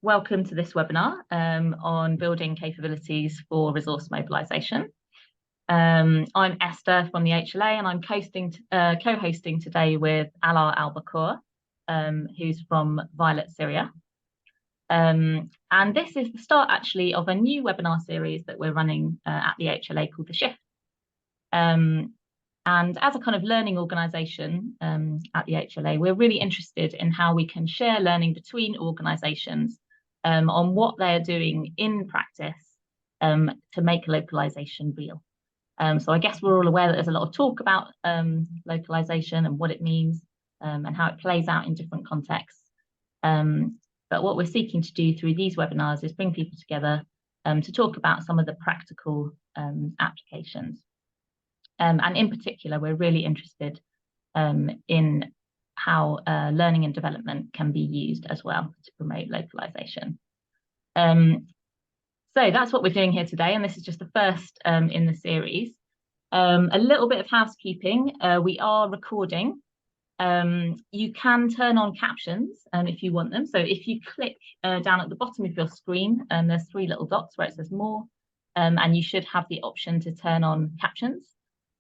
welcome to this webinar on building capabilities for resource mobilisation. I'm Esther from the HLA, and I'm co-hosting today with Ala Albacour, who's from Violet Syria. And this is the start actually of a new webinar series that we're running at the HLA called The Shift. And as a kind of learning organisation at the HLA, we're really interested in how we can share learning between organisations on what they're doing in practice to make localisation real. So I guess we're all aware that there's a lot of talk about localisation and what it means and how it plays out in different contexts. But what we're seeking to do through these webinars is bring people together to talk about some of the practical applications. And in particular, we're really interested in how learning and development can be used as well to promote localization. So that's what we're doing here today, and this is just the first in the series. A little bit of housekeeping. We are recording. You can turn on captions if you want them. So if you click down at the bottom of your screen, there's 3 little dots where it says more, and you should have the option to turn on captions.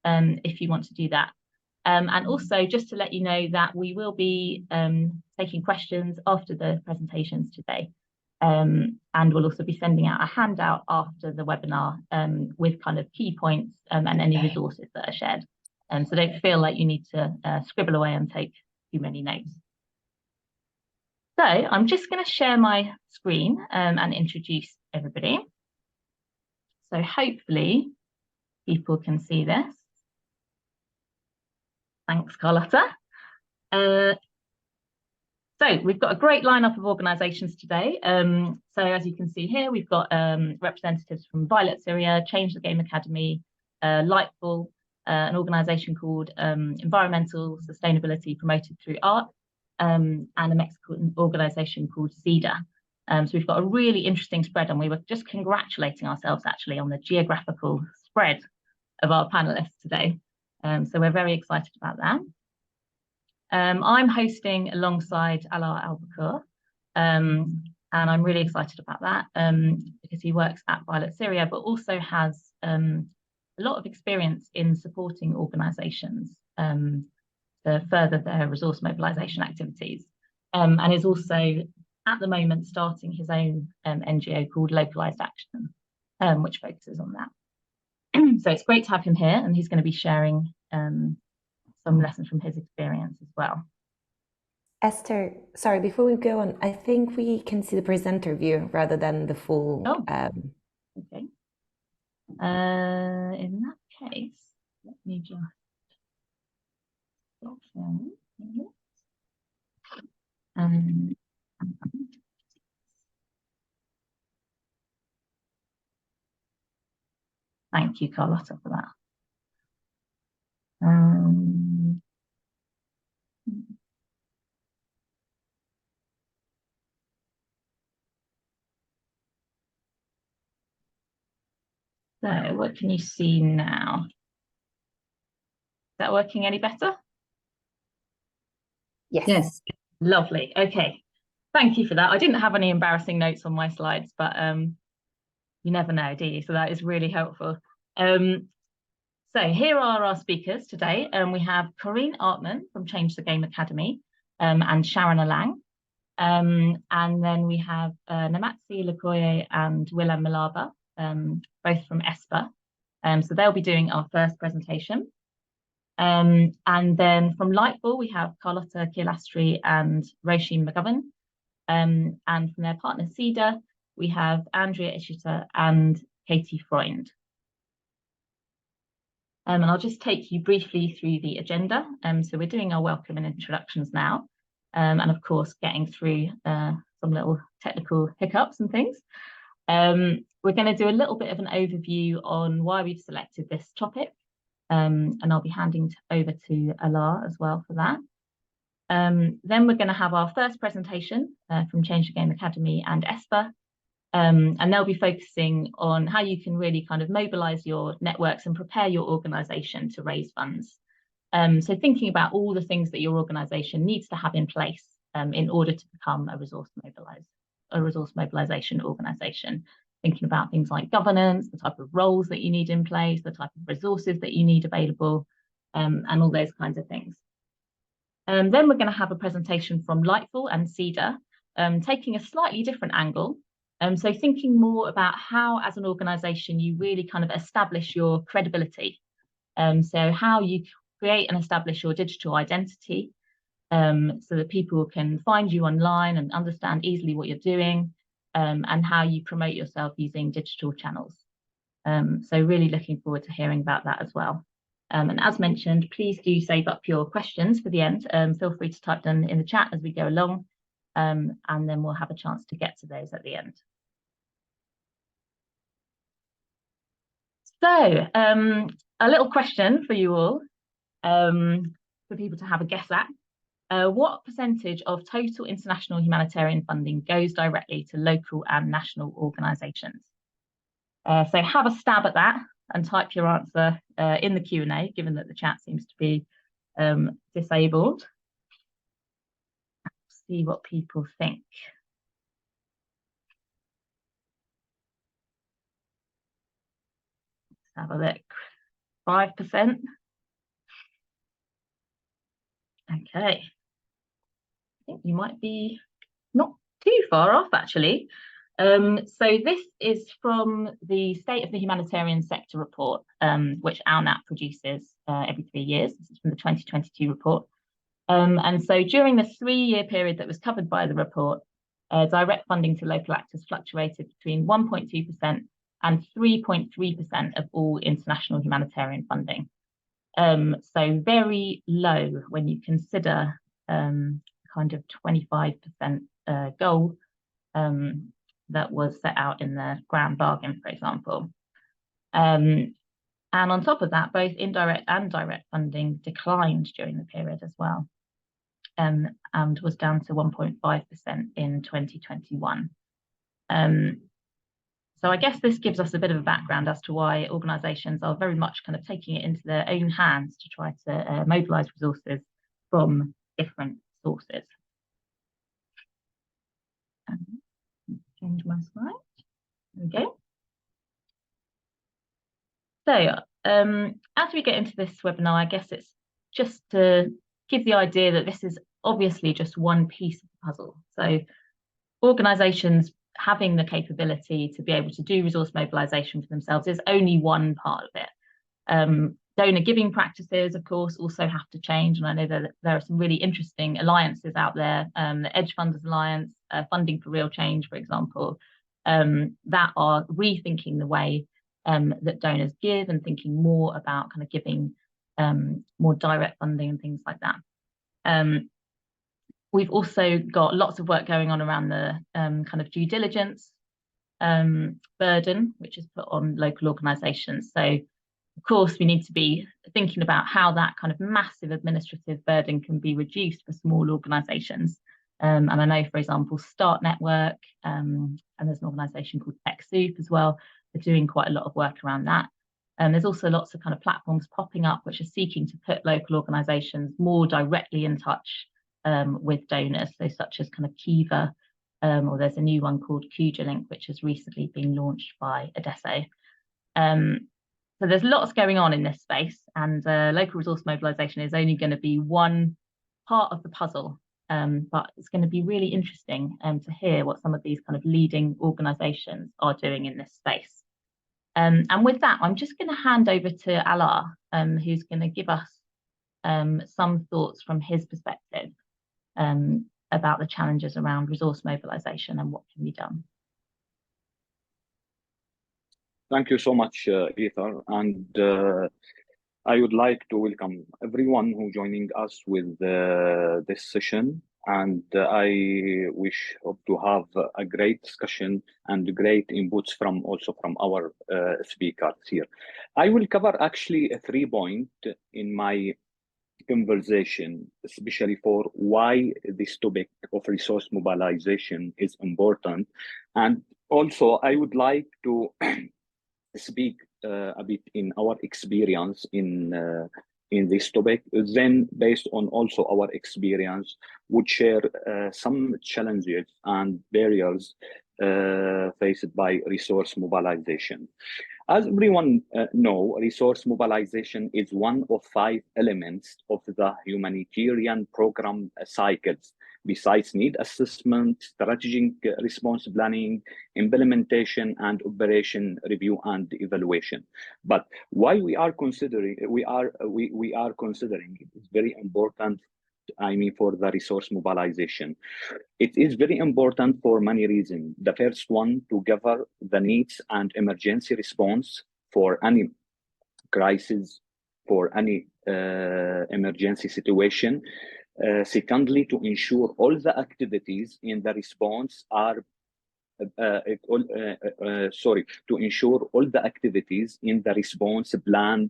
If you want to do that. And also just to let you know that we will be taking questions after the presentations today. And we'll also be sending out a handout after the webinar with kind of key points and any resources that are shared. So don't feel like you need to scribble away and take too many notes. So I'm just going to share my screen and introduce everybody. So hopefully people can see this. Thanks, Carlotta. So we've got a great lineup of organisations today. So as you can see here, we've got representatives from Violet Syria, Change the Game Academy, Lightful, an organisation called Environmental Sustainability Promoted Through Art, and a Mexican organisation called PSYDEH. So we've got a really interesting spread, and we were just congratulating ourselves actually on the geographical spread of our panellists today. So we're very excited about that. I'm hosting alongside Ala Albacour, and I'm really excited about that because he works at Violet Syria, but also has a lot of experience in supporting organisations to further their resource mobilisation activities, and is also at the moment starting his own NGO called Localised Action, which focuses on that. So it's great to have him here, and he's going to be sharing some lessons from his experience as well. Esther, sorry, before we go on, I think we can see the presenter view rather than the full. Oh, okay. In that case, let me just stop sharing. Thank you, Carlotta, for that. So what can you see now? Is that working any better? Yes. Lovely. Okay. Thank you for that. I didn't have any embarrassing notes on my slides, but you never know, do you? So that is really helpful. So here are our speakers today. We have Corinne Artman from Change the Game Academy and Sharon Alang. And then we have Namatsi Lukoye and Willem Malaba, both from ESPA. So they'll be doing our first presentation. And then from Lightful, we have Carlotta Kielastri and Roisin McGovern. And from their partner PSYDEH, we have Andrea Ishita and Katie Freund. And I'll just take you briefly through the agenda. So we're doing our welcome and introductions now. And of course, getting through some little technical hiccups and things. We're going to do a little bit of an overview on why we've selected this topic. And I'll be handing over to Ala as well for that. Then we're going to have our first presentation from Change the Game Academy and ESPA. And they'll be focusing on how you can really kind of mobilise your networks and prepare your organisation to raise funds. So thinking about all the things that your organisation needs to have in place in order to become a resource a resource mobilization organization, thinking about things like governance, the type of roles that you need in place, the type of resources that you need available, and all those kinds of things. Then we're going to have a presentation from Lightful and PSYDEH, taking a slightly different angle. So thinking more about how, as an organization, you really kind of establish your credibility. So how you create and establish your digital identity, so that people can find you online and understand easily what you're doing, and how you promote yourself using digital channels. So really looking forward to hearing about that as well. And as mentioned, please do save up your questions for the end. Feel free to type them in the chat as we go along, and then we'll have a chance to get to those at the end. So a little question for you all, for people to have a guess at. What percentage of total international humanitarian funding goes directly to local and national organisations? So have a stab at that and type your answer in the Q&A, given that the chat seems to be disabled. Let's see what people think. Let's have a look. 5%. Okay. I think you might be not too far off, actually. So this is from the State of the Humanitarian Sector report, which OUNAP produces every 3 years. This is from the 2022 report. And so during the 3-year period that was covered by the report, direct funding to local actors fluctuated between 1.2% and 3.3% of all international humanitarian funding. So very low when you consider kind of 25% goal that was set out in the Grand Bargain, for example. And on top of that, both indirect and direct funding declined during the period as well, and was down to 1.5% in 2021. So I guess this gives us a bit of a background as to why organisations are very much kind of taking it into their own hands to try to mobilise resources from different sources. Change my slide. There we go. So as we get into this webinar, I guess it's just to give the idea that this is obviously just one piece of the puzzle. So organisations having the capability to be able to do resource mobilisation for themselves is only one part of it. Donor giving practices, of course, also have to change. And I know that there are some really interesting alliances out there, the Edge Funders Alliance, Funding for Real Change, for example, that are rethinking the way that donors give and thinking more about kind of giving more direct funding and things like that. We've also got lots of work going on around the kind of due diligence burden, which is put on local organisations. So of course, we need to be thinking about how that kind of massive administrative burden can be reduced for small organisations. And I know, for example, Start Network, and there's an organisation called TechSoup as well, they're doing quite a lot of work around that. And there's also lots of kind of platforms popping up which are seeking to put local organisations more directly in touch with donors, so such as kind of Kiva, or there's a new one called Kujalink, which has recently been launched by ESPA. So there's lots going on in this space, and local resource mobilisation is only going to be one part of the puzzle, but it's going to be really interesting to hear what some of these kind of leading organisations are doing in this space. And with that, I'm just going to hand over to Alaa, who's going to give us some thoughts from his perspective about the challenges around resource mobilisation and what can be done. Thank you so much, Ether. And I would like to welcome everyone who joining us with this session. And I wish to have a great discussion and great inputs from our speakers here. I will cover actually 3 points in my conversation, especially for why this topic of resource mobilization is important. And also I would like to speak a bit in our experience in in this topic. Then, based on also our experience, would share some challenges and barriers faced by resource mobilization. As everyone know, resource mobilization is one of 5 elements of the humanitarian program cycles. Besides need assessment, strategic response planning, implementation, and operation review and evaluation. But why we are considering it is very important. I mean, for the resource mobilization, it is very important for many reasons. The first one, to gather the needs and emergency response for any crisis, for any emergency situation. Secondly, to ensure all the activities in the response are to ensure all the activities in the response plan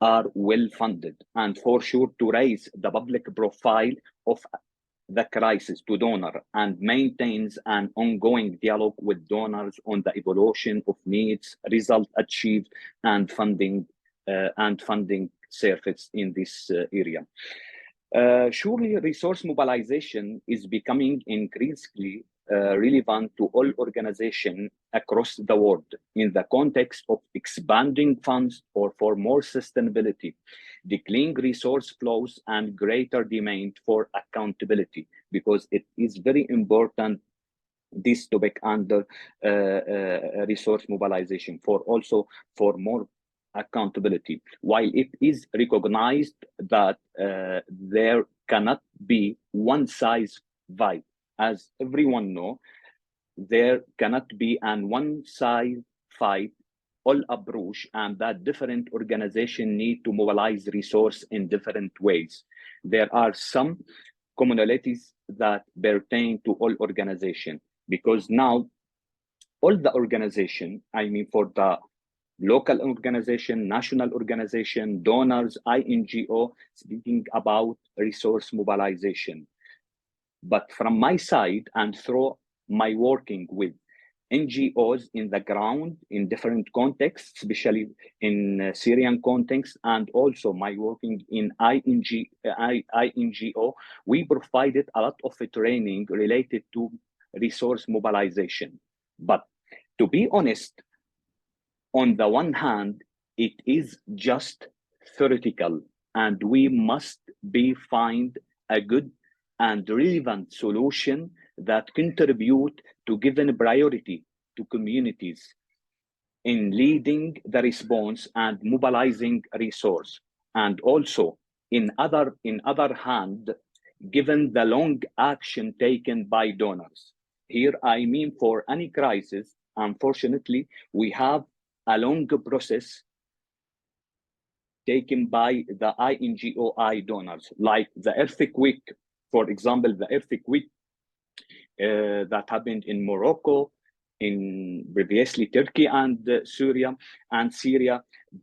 are well funded, and for sure to raise the public profile of the crisis to donor, and maintains an ongoing dialogue with donors on the evaluation of needs, results achieved, and funding surface in this area. Surely, resource mobilization is becoming increasingly relevant to all organizations across the world in the context of expanding funds or for more sustainability, declining resource flows, and greater demand for accountability, because it is very important, this topic under resource mobilization, for also for more accountability. While it is recognized that there cannot be one size fits, as everyone know, there cannot be an one size fits all approach, and that different organizations need to mobilize resource in different ways. There are some commonalities that pertain to all organizations, because now all the organization, I mean, for the local organization, national organization, donors, INGO, speaking about resource mobilization. But from my side, and through my working with NGOs in the ground in different contexts, especially in Syrian context, and also my working in INGO, we provided a lot of training related to resource mobilization. But to be honest, on the one hand, it is just theoretical, and we must find a good and relevant solution that contribute to giving priority to communities in leading the response and mobilizing resource, and also in other hand, given the long action taken by donors. Here I mean, for any crisis, unfortunately, we have a long process taken by the INGOI donors, like the earthquake, for example, the earthquake that happened in Morocco, in previously Turkey and Syria.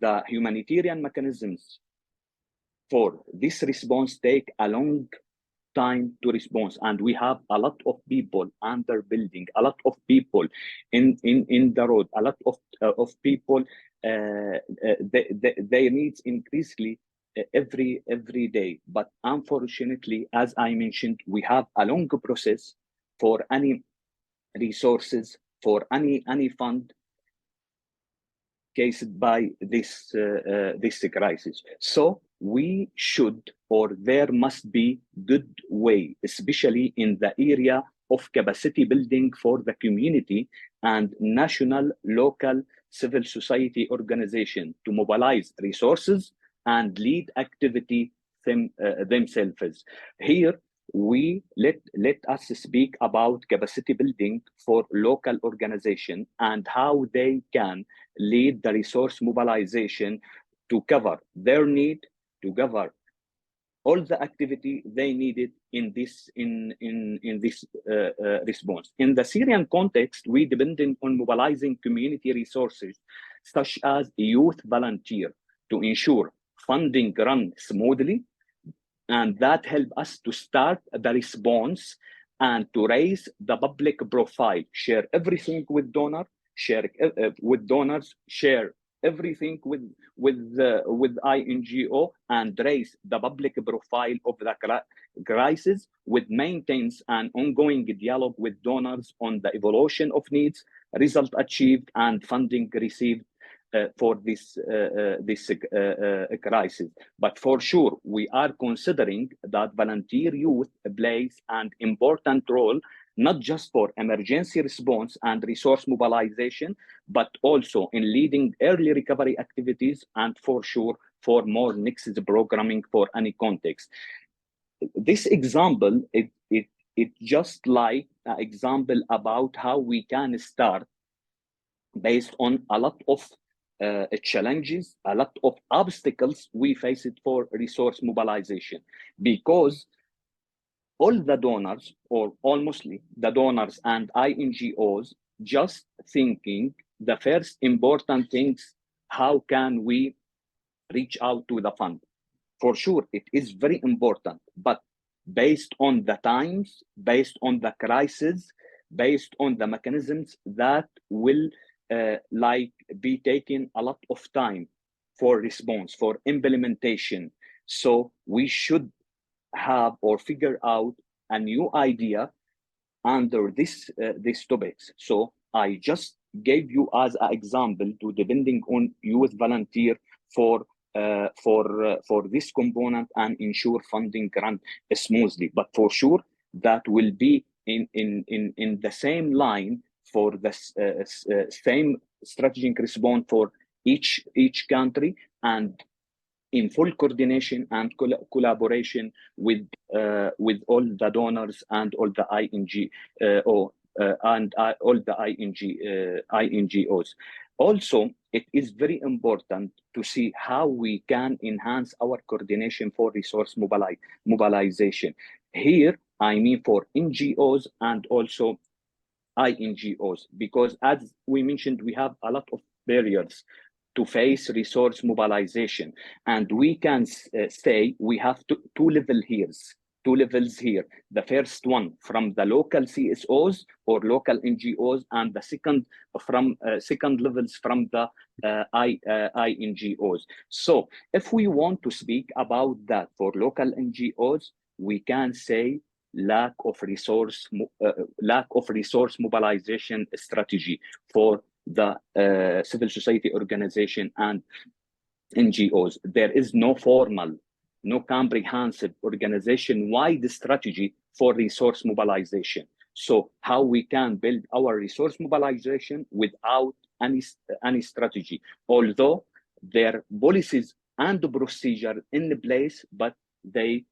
The humanitarian mechanisms for this response take a long time to respond, and we have a lot of people under building, a lot of people in the road, a lot of people their needs increasingly every day. But unfortunately, as I mentioned, we have a long process for any resources, for any fund cased by this crisis. So we should, or there must be good way, especially in the area of capacity building for the community and national, local, civil society organization to mobilize resources and lead activity themselves. Here, we let us speak about capacity building for local organization and how they can lead the resource mobilization to cover their need, to cover all the activity they needed in this response. In the Syrian context, we depended on mobilizing community resources such as youth volunteer to ensure funding run smoothly, and that helped us to start the response and to raise the public profile, share everything with donors, share everything with INGO and raise the public profile of the crisis, with maintains an ongoing dialogue with donors on the evolution of needs, result achieved, and funding received for this crisis. But for sure, we are considering that volunteer youth plays an important role, not just for emergency response and resource mobilization, but also in leading early recovery activities, and for sure for more nexus programming for any context. This example, it just like an example about how we can start based on a lot of challenges, a lot of obstacles we faced for resource mobilization, because all the donors, or almostly the donors and INGOs, just thinking the first important things, how can we reach out to the fund? For sure, it is very important, but based on the times, based on the crisis, based on the mechanisms that will be taking a lot of time for response, for implementation. So we should have or figure out a new idea under this topics. So I just gave you as an example to depending on youth volunteer for this component and ensure funding run smoothly. But for sure that will be in the same line for the same strategic response for each country, and in full coordination and collaboration with all the donors and all the INGOs. Also, it is very important to see how we can enhance our coordination for resource mobilization. Here, I mean for NGOs and also INGOs, because as we mentioned, we have a lot of barriers to face resource mobilization. And we can say we have two levels here. The first one from the local CSOs or local NGOs, and the second levels from the INGOs. So if we want to speak about that for local NGOs, we can say lack of resource mobilization strategy for the civil society organization and NGOs. There is no formal, no comprehensive organization-wide strategy for resource mobilization. So how we can build our resource mobilization without any strategy, although there are policies and procedure in place, but they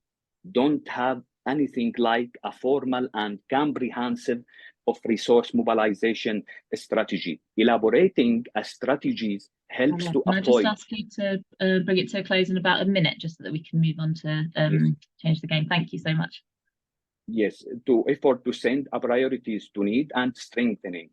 don't have anything like a formal and comprehensive of resource mobilization strategy. Elaborating a strategies helps to avoid. Can I just ask you to bring it to a close in about a minute, just so that we can move on to change the game? Thank you so much. Yes, to effort to send a priorities to need and strengthening.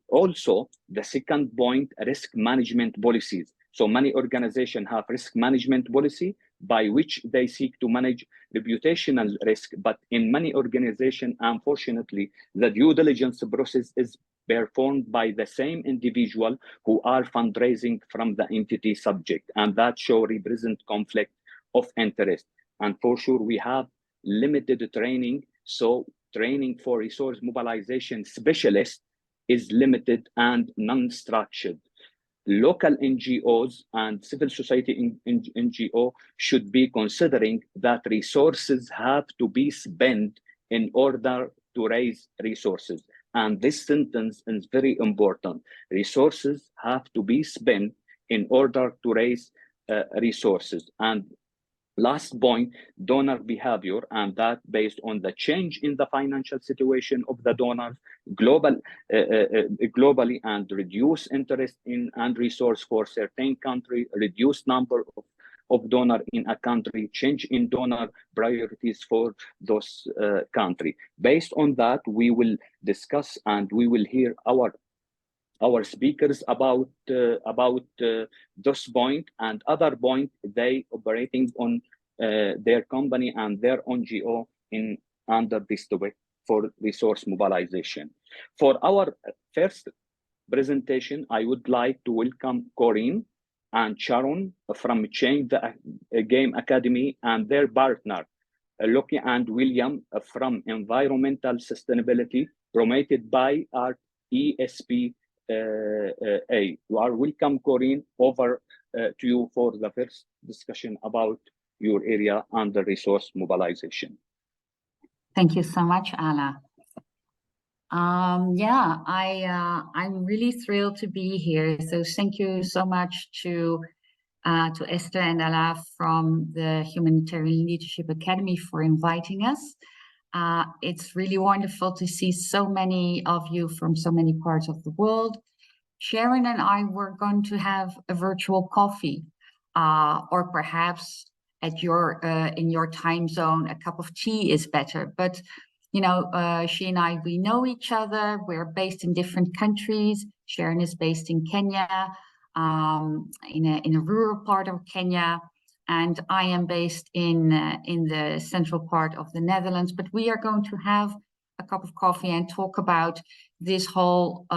Also, the second point, risk management policies. So many organizations have risk management policy by which they seek to manage reputational risk, but in many organizations, unfortunately, the due diligence process is performed by the same individual who are fundraising from the entity subject, and that show represent conflict of interest. And for sure, we have limited training, so training for resource mobilization specialists is limited and non-structured. Local NGOs and civil society NGO should be considering that resources have to be spent in order to raise resources. And this sentence is very important. Resources have to be spent in order to raise resources. And last point, donor behavior, and that based on the change in the financial situation of the donors globally, and reduce interest in and resource for certain country, reduced number of donor in a country, change in donor priorities for those country. Based on that, we will discuss and we will hear our speakers about this point and other point they operating on their company and their NGO in under this topic for resource mobilization. For our first presentation, I would like to welcome Corinne and Sharon from Change the Game Academy and their partner, Loki and William from Environmental Sustainability, promoted by our ESPA. You are welcome, Corinne. Over to you for the first discussion about your area and the resource mobilization. Thank you so much, Ala. Yeah, I'm really thrilled to be here. So thank you so much to Esther and Ala from the Humanitarian Leadership Academy for inviting us. It's really wonderful to see so many of you from so many parts of the world. Sharon and I were going to have a virtual coffee, or perhaps at your in your time zone, a cup of tea is better. But you know, she and I, we know each other. We're based in different countries. Sharon is based in Kenya, in a rural part of Kenya, and I am based in the central part of the Netherlands. But we are going to have a cup of coffee and talk about this whole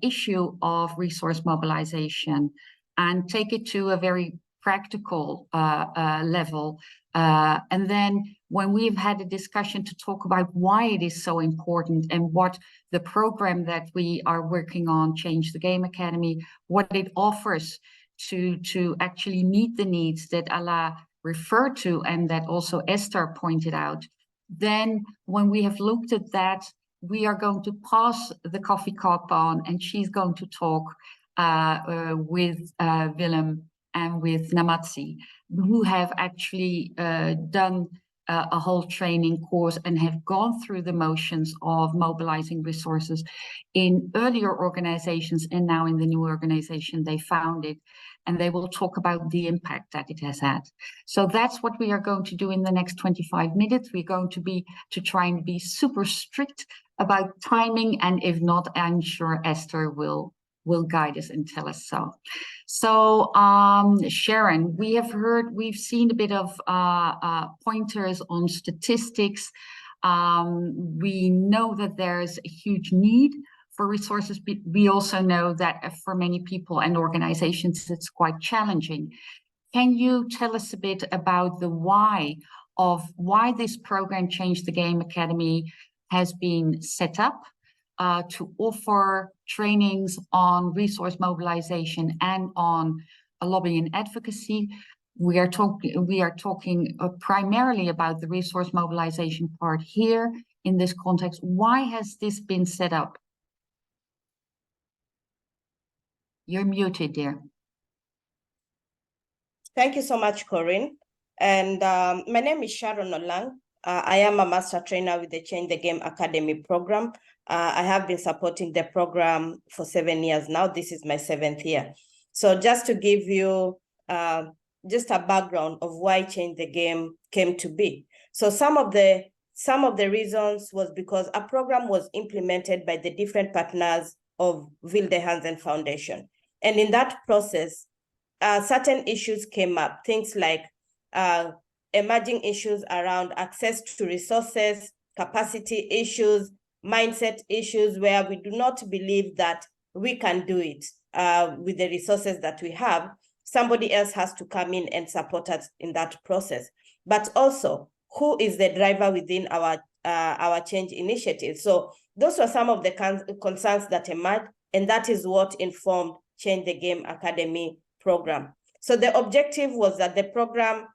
issue of resource mobilization and take it to a very practical level. And then when we've had a discussion to talk about why it is so important and what the program that we are working on, Change the Game Academy, what it offers to actually meet the needs that Ala referred to and that also Esther pointed out, then when we have looked at that, we are going to pass the coffee cup on and she's going to talk with Willem and with Namatsi, who have actually done a whole training course and have gone through the motions of mobilizing resources in earlier organizations and now in the new organization they founded. And they will talk about the impact that it has had. So that's what we are going to do in the next 25 minutes. We're going to try and be super strict about timing, and if not, I'm sure Esther will guide us and tell us so. So Sharon, we've seen a bit of pointers on statistics. We know that there's a huge need for resources, but we also know that for many people and organizations, it's quite challenging. Can you tell us a bit about the why this program, Change the Game Academy, has been set up to offer trainings on resource mobilization and on lobbying and advocacy? We are talking primarily about the resource mobilization part here in this context. Why has this been set up? You're muted, dear. Thank you so much, Corinne. And my name is Sharon Olang. I am a master trainer with the Change the Game Academy program. I have been supporting the program for 7 years now. This is my 7th year. So just to give you just a background of why Change the Game came to be. So some of the reasons was because a program was implemented by the different partners of Violet A.C. Foundation. And in that process, certain issues came up, things like emerging issues around access to resources, capacity issues, mindset issues, where we do not believe that we can do it with the resources that we have. Somebody else has to come in and support us in that process. But also, who is the driver within our change initiative? So those were some of the concerns that emerged, and that is what informed Change the Game Academy program. So the objective was that the program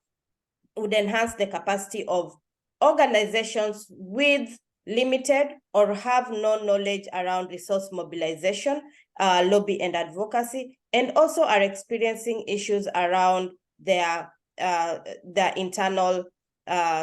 would enhance the capacity of organizations with limited or have no knowledge around resource mobilization, lobby and advocacy, and also are experiencing issues around their internal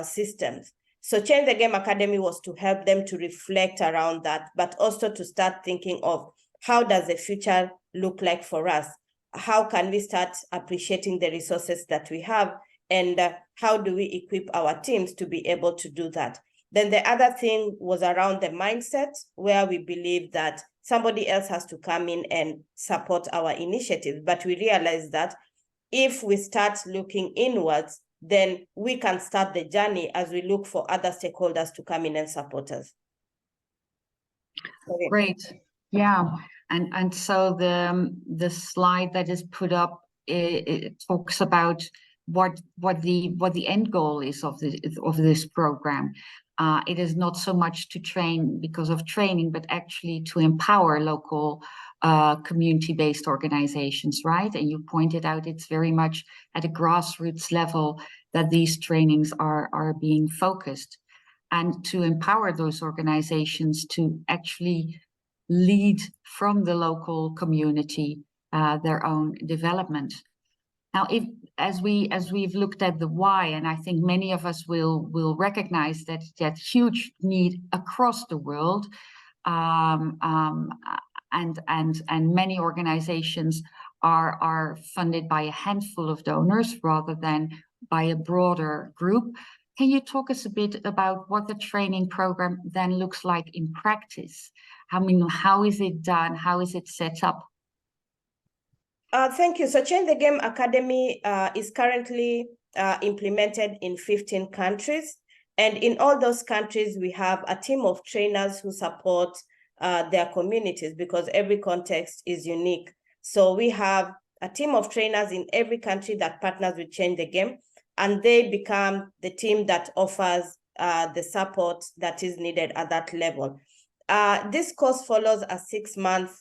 systems. So Change the Game Academy was to help them to reflect around that, but also to start thinking of how does the future look like for us? How can we start appreciating the resources that we have? And how do we equip our teams to be able to do that? Then the other thing was around the mindset, where we believe that somebody else has to come in and support our initiative. But we realize that if we start looking inwards, then we can start the journey as we look for other stakeholders to come in and support us. Great. Yeah. And so the slide that is put up, it talks about what the end goal is of this program. It is not so much to train because of training, but actually to empower local community-based organizations, right? And you pointed out it's very much at a grassroots level that these trainings are being focused, and to empower those organizations to actually lead from the local community their own development. Now, as we've looked at the why, and I think many of us will recognize that huge need across the world, and many organizations are funded by a handful of donors rather than by a broader group. Can you talk us a bit about what the training program then looks like in practice? I mean, how is it done? How is it set up? Thank you. So Change the Game Academy is currently implemented in 15 countries. And in all those countries, we have a team of trainers who support their communities, because every context is unique. So we have a team of trainers in every country that partners with Change the Game, and they become the team that offers the support that is needed at that level. This course follows a 6-month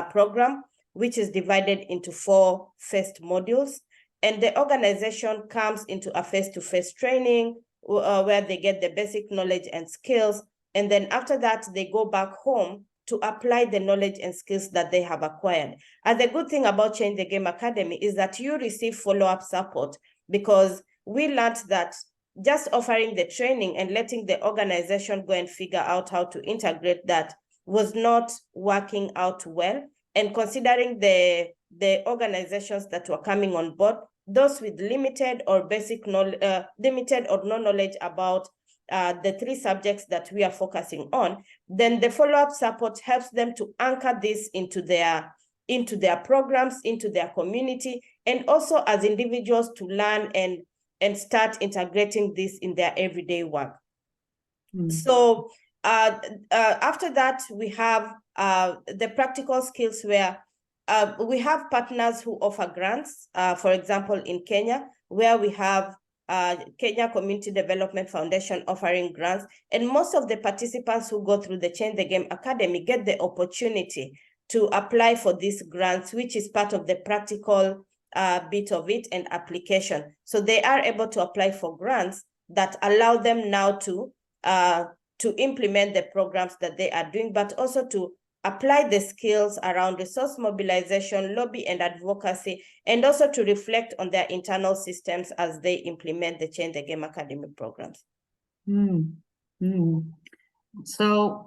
program, which is divided into 4 first modules. And the organization comes into a face-to-face training where they get the basic knowledge and skills. And then after that, they go back home to apply the knowledge and skills that they have acquired. And the good thing about Change the Game Academy is that you receive follow-up support, because we learned that just offering the training and letting the organization go and figure out how to integrate that was not working out well. And considering the organizations that were coming on board, those with limited or basic knowledge, limited or no knowledge about the 3 subjects that we are focusing on, then the follow-up support helps them to anchor this into their programs, into their community, and also as individuals to learn and start integrating this in their everyday work. So after that, we have the practical skills, where we have partners who offer grants. For example, in Kenya, where we have Kenya Community Development Foundation offering grants. And most of the participants who go through the Change the Game Academy get the opportunity to apply for these grants, which is part of the practical bit of it and application. So they are able to apply for grants that allow them now to implement the programs that they are doing, but also to apply the skills around resource mobilization, lobby and advocacy, and also to reflect on their internal systems as they implement the Change the Game Academy programs. So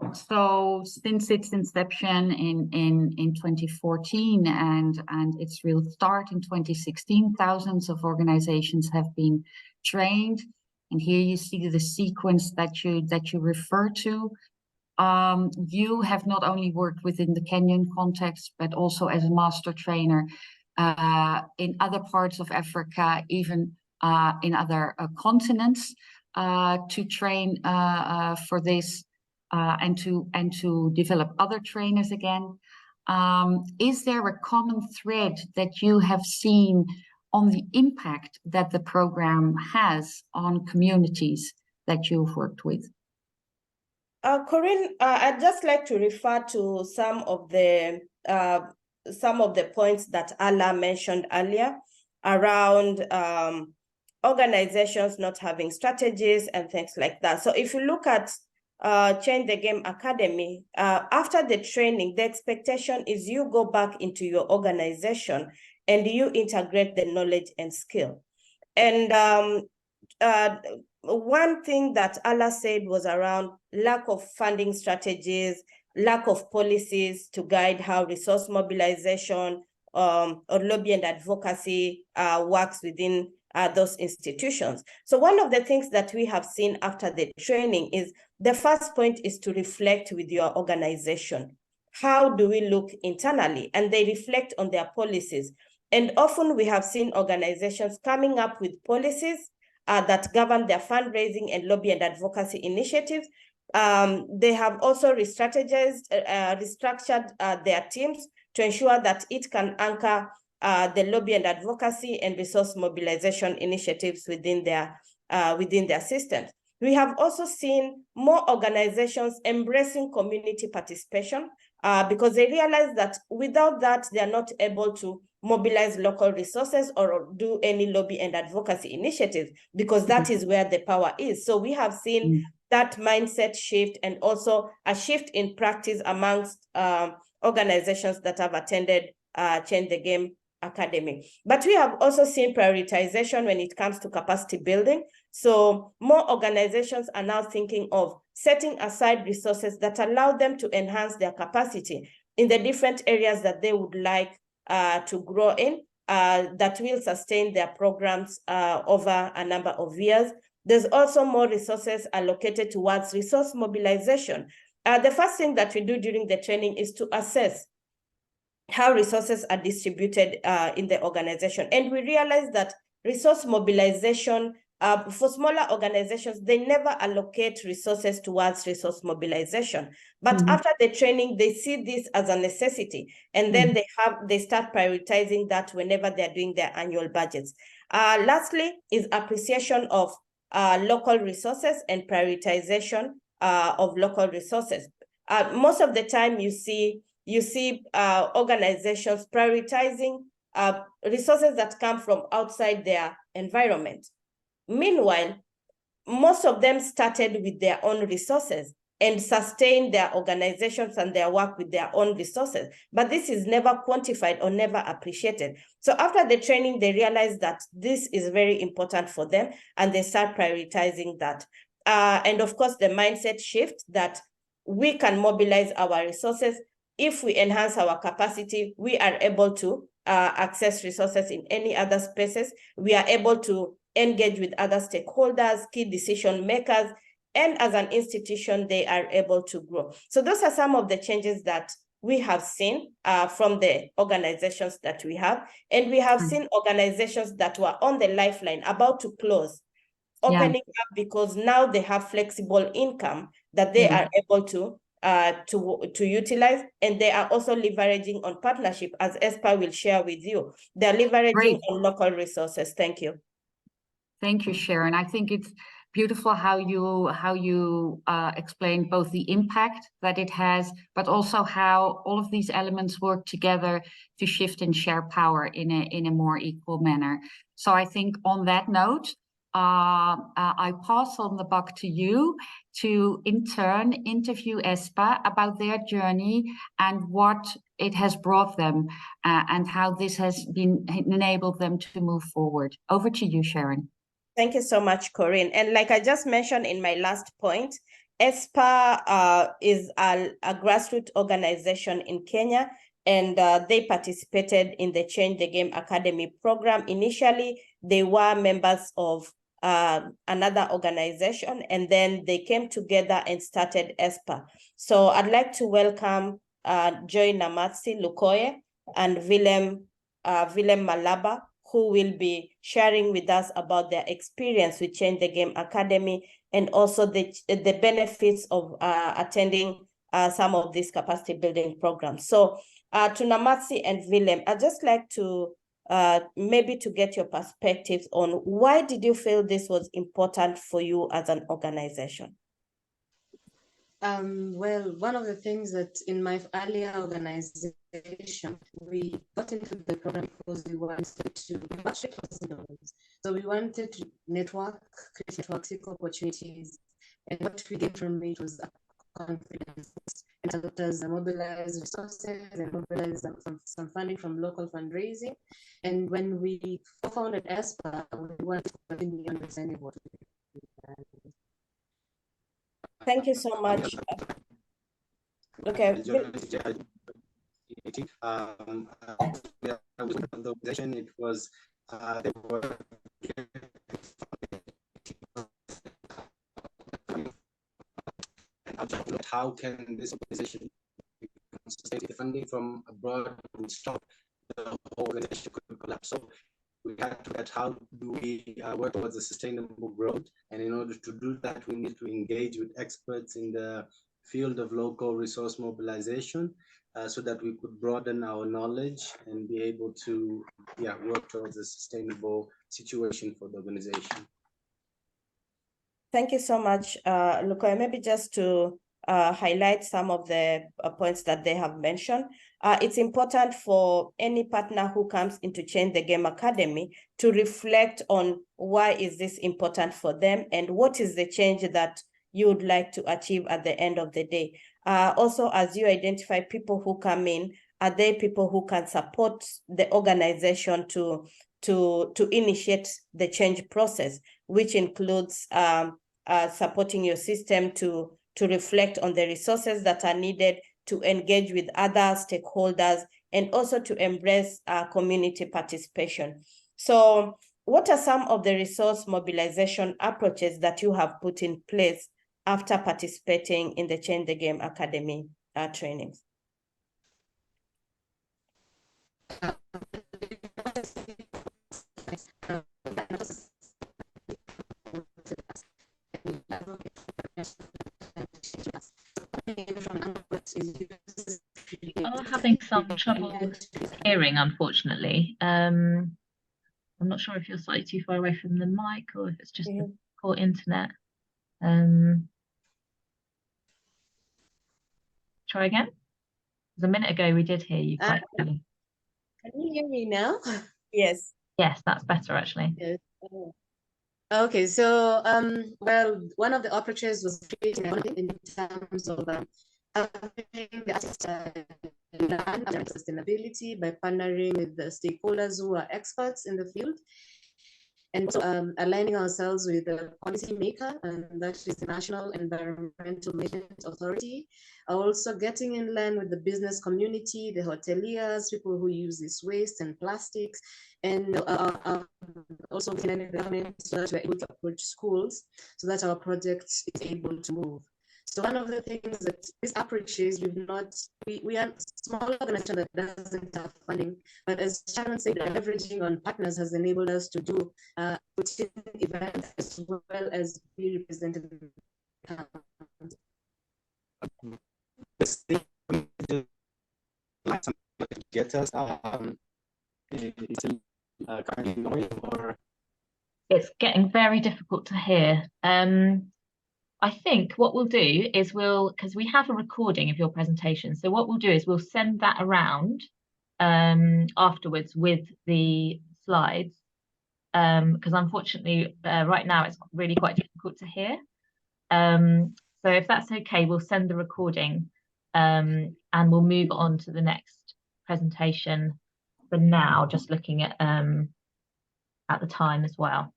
since its inception in 2014 and its real start in 2016, thousands of organizations have been trained. And here you see the sequence that you refer to. You have not only worked within the Kenyan context, but also as a master trainer in other parts of Africa, even in other continents, to train for this and to develop other trainers again. Is there a common thread that you have seen on the impact that the program has on communities that you've worked with? Corinne, I'd just like to refer to some of the points that Ala mentioned earlier around organizations not having strategies and things like that. So if you look at Change the Game Academy, after the training, the expectation is you go back into your organization and you integrate the knowledge and skill. And one thing that Ala said was around lack of funding strategies, lack of policies to guide how resource mobilization or lobby and advocacy works within those institutions. So one of the things that we have seen after the training is the first point is to reflect with your organization. How do we look internally? And they reflect on their policies. And often we have seen organizations coming up with policies that govern their fundraising and lobby and advocacy initiatives, They have also restructured their teams to ensure that it can anchor the lobby and advocacy and resource mobilization initiatives within their systems. We have also seen more organizations embracing community participation because they realize that without that, they are not able to mobilize local resources or do any lobby and advocacy initiatives, because that is where the power is. So we have seen that mindset shift and also a shift in practice amongst organizations that have attended Change the Game Academy. But we have also seen prioritization when it comes to capacity building. So more organizations are now thinking of setting aside resources that allow them to enhance their capacity in the different areas that they would like to grow in, that will sustain their programs over a number of years. There's also more resources allocated towards resource mobilization. The first thing that we do during the training is to assess how resources are distributed in the organization. And we realize that resource mobilization, for smaller organizations, they never allocate resources towards resource mobilization. But after the training, they see this as a necessity. And then they start prioritizing that whenever they're doing their annual budgets. Lastly is appreciation of local resources and prioritization of local resources. Most of the time you see organizations prioritizing resources that come from outside their environment. Meanwhile, most of them started with their own resources and sustained their organizations and their work with their own resources. But this is never quantified or never appreciated. So after the training, they realized that this is very important for them, and they start prioritizing that. And of course, the mindset shift that we can mobilize our resources. If we enhance our capacity, we are able to access resources in any other spaces. We are able to engage with other stakeholders, key decision makers, and as an institution, they are able to grow. So those are some of the changes that we have seen from the organizations that we have. And we have seen organizations that were on the lifeline, about to close, opening up because now they have flexible income that they are able to utilize, and they are also leveraging on partnership, as ESPA will share with you. They're leveraging on local resources. Thank you. Thank you, Sharon. I think it's beautiful how you explain both the impact that it has, but also how all of these elements work together to shift and share power in a more equal manner. So I think on that note, I pass on the buck to you to in turn interview ESPA about their journey and what it has brought them and how this has enabled them to move forward. Over to you, Sharon. Thank you so much, Corinne. And like I just mentioned in my last point, ESPA is a grassroots organization in Kenya, and they participated in the Change the Game Academy program. Initially, they were members of another organization, and then they came together and started ESPA. So I'd like to welcome Joy Namatsi Lukoye and Willem Malaba, who will be sharing with us about their experience with Change the Game Academy and also the benefits of attending some of these capacity building programs. So to Namatsi and Willem, I'd just like to maybe to get your perspectives on why did you feel this was important for you as an organization? Well, one of the things that in my earlier organization, we got into the program because we wanted to so we wanted to network, create network, seek opportunities, and what we get from it was confidence. And it helped us mobilize resources and mobilize some funding from local fundraising. And when we co-founded ESPA, we wanted to continue understanding what we did. Thank you so much. Okay. The organization, it was how can this organization sustain the funding from abroad and stop the whole organization could collapse? So we we had to look at how do we work towards a sustainable growth. And in order to do that, we need to engage with experts in the field of local resource mobilization so that we could broaden our knowledge and be able to work towards a sustainable situation for the organization. Thank you so much, Lukoya. Maybe just to highlight some of the points that they have mentioned. It's important for any partner who comes into Change the Game Academy to reflect on why is this important for them and what is the change that you would like to achieve at the end of the day. Also, as you identify people who come in, are they people who can support the organization to initiate the change process, which includes supporting your system to reflect on the resources that are needed, to engage with other stakeholders, and also to embrace community participation. So what are some of the resource mobilization approaches that you have put in place after participating in the Change the Game Academy trainings? Oh, having some trouble hearing, unfortunately. I'm not sure if you're slightly too far away from the mic or if it's just the poor internet. Try again. Because a minute ago we did hear you quite clearly. Can you hear me now? Yes. Yes, that's better actually. Yes. Okay, so well, one of the approaches was creating in terms of having the artists learn about sustainability by partnering with the stakeholders who are experts in the field, and also aligning ourselves with the policy maker, and that is the National Environmental Management Authority. Also getting in line with the business community, the hoteliers, people who use this waste and plastics, and also within the government, so that we're able to approach schools so that our project is able to move. So one of the things that this approach is, we are a small organization that doesn't have funding, but as Sharon said, leveraging on partners has enabled us to do routine events as well as be represented in get us currently going, or It's getting very difficult to hear. I think what we'll do is because we have a recording of your presentation, so what we'll do is we'll send that around afterwards with the slides, because unfortunately right now it's really quite difficult to hear. So if that's okay, we'll send the recording and we'll move on to the next presentation for now, just looking at the time as well.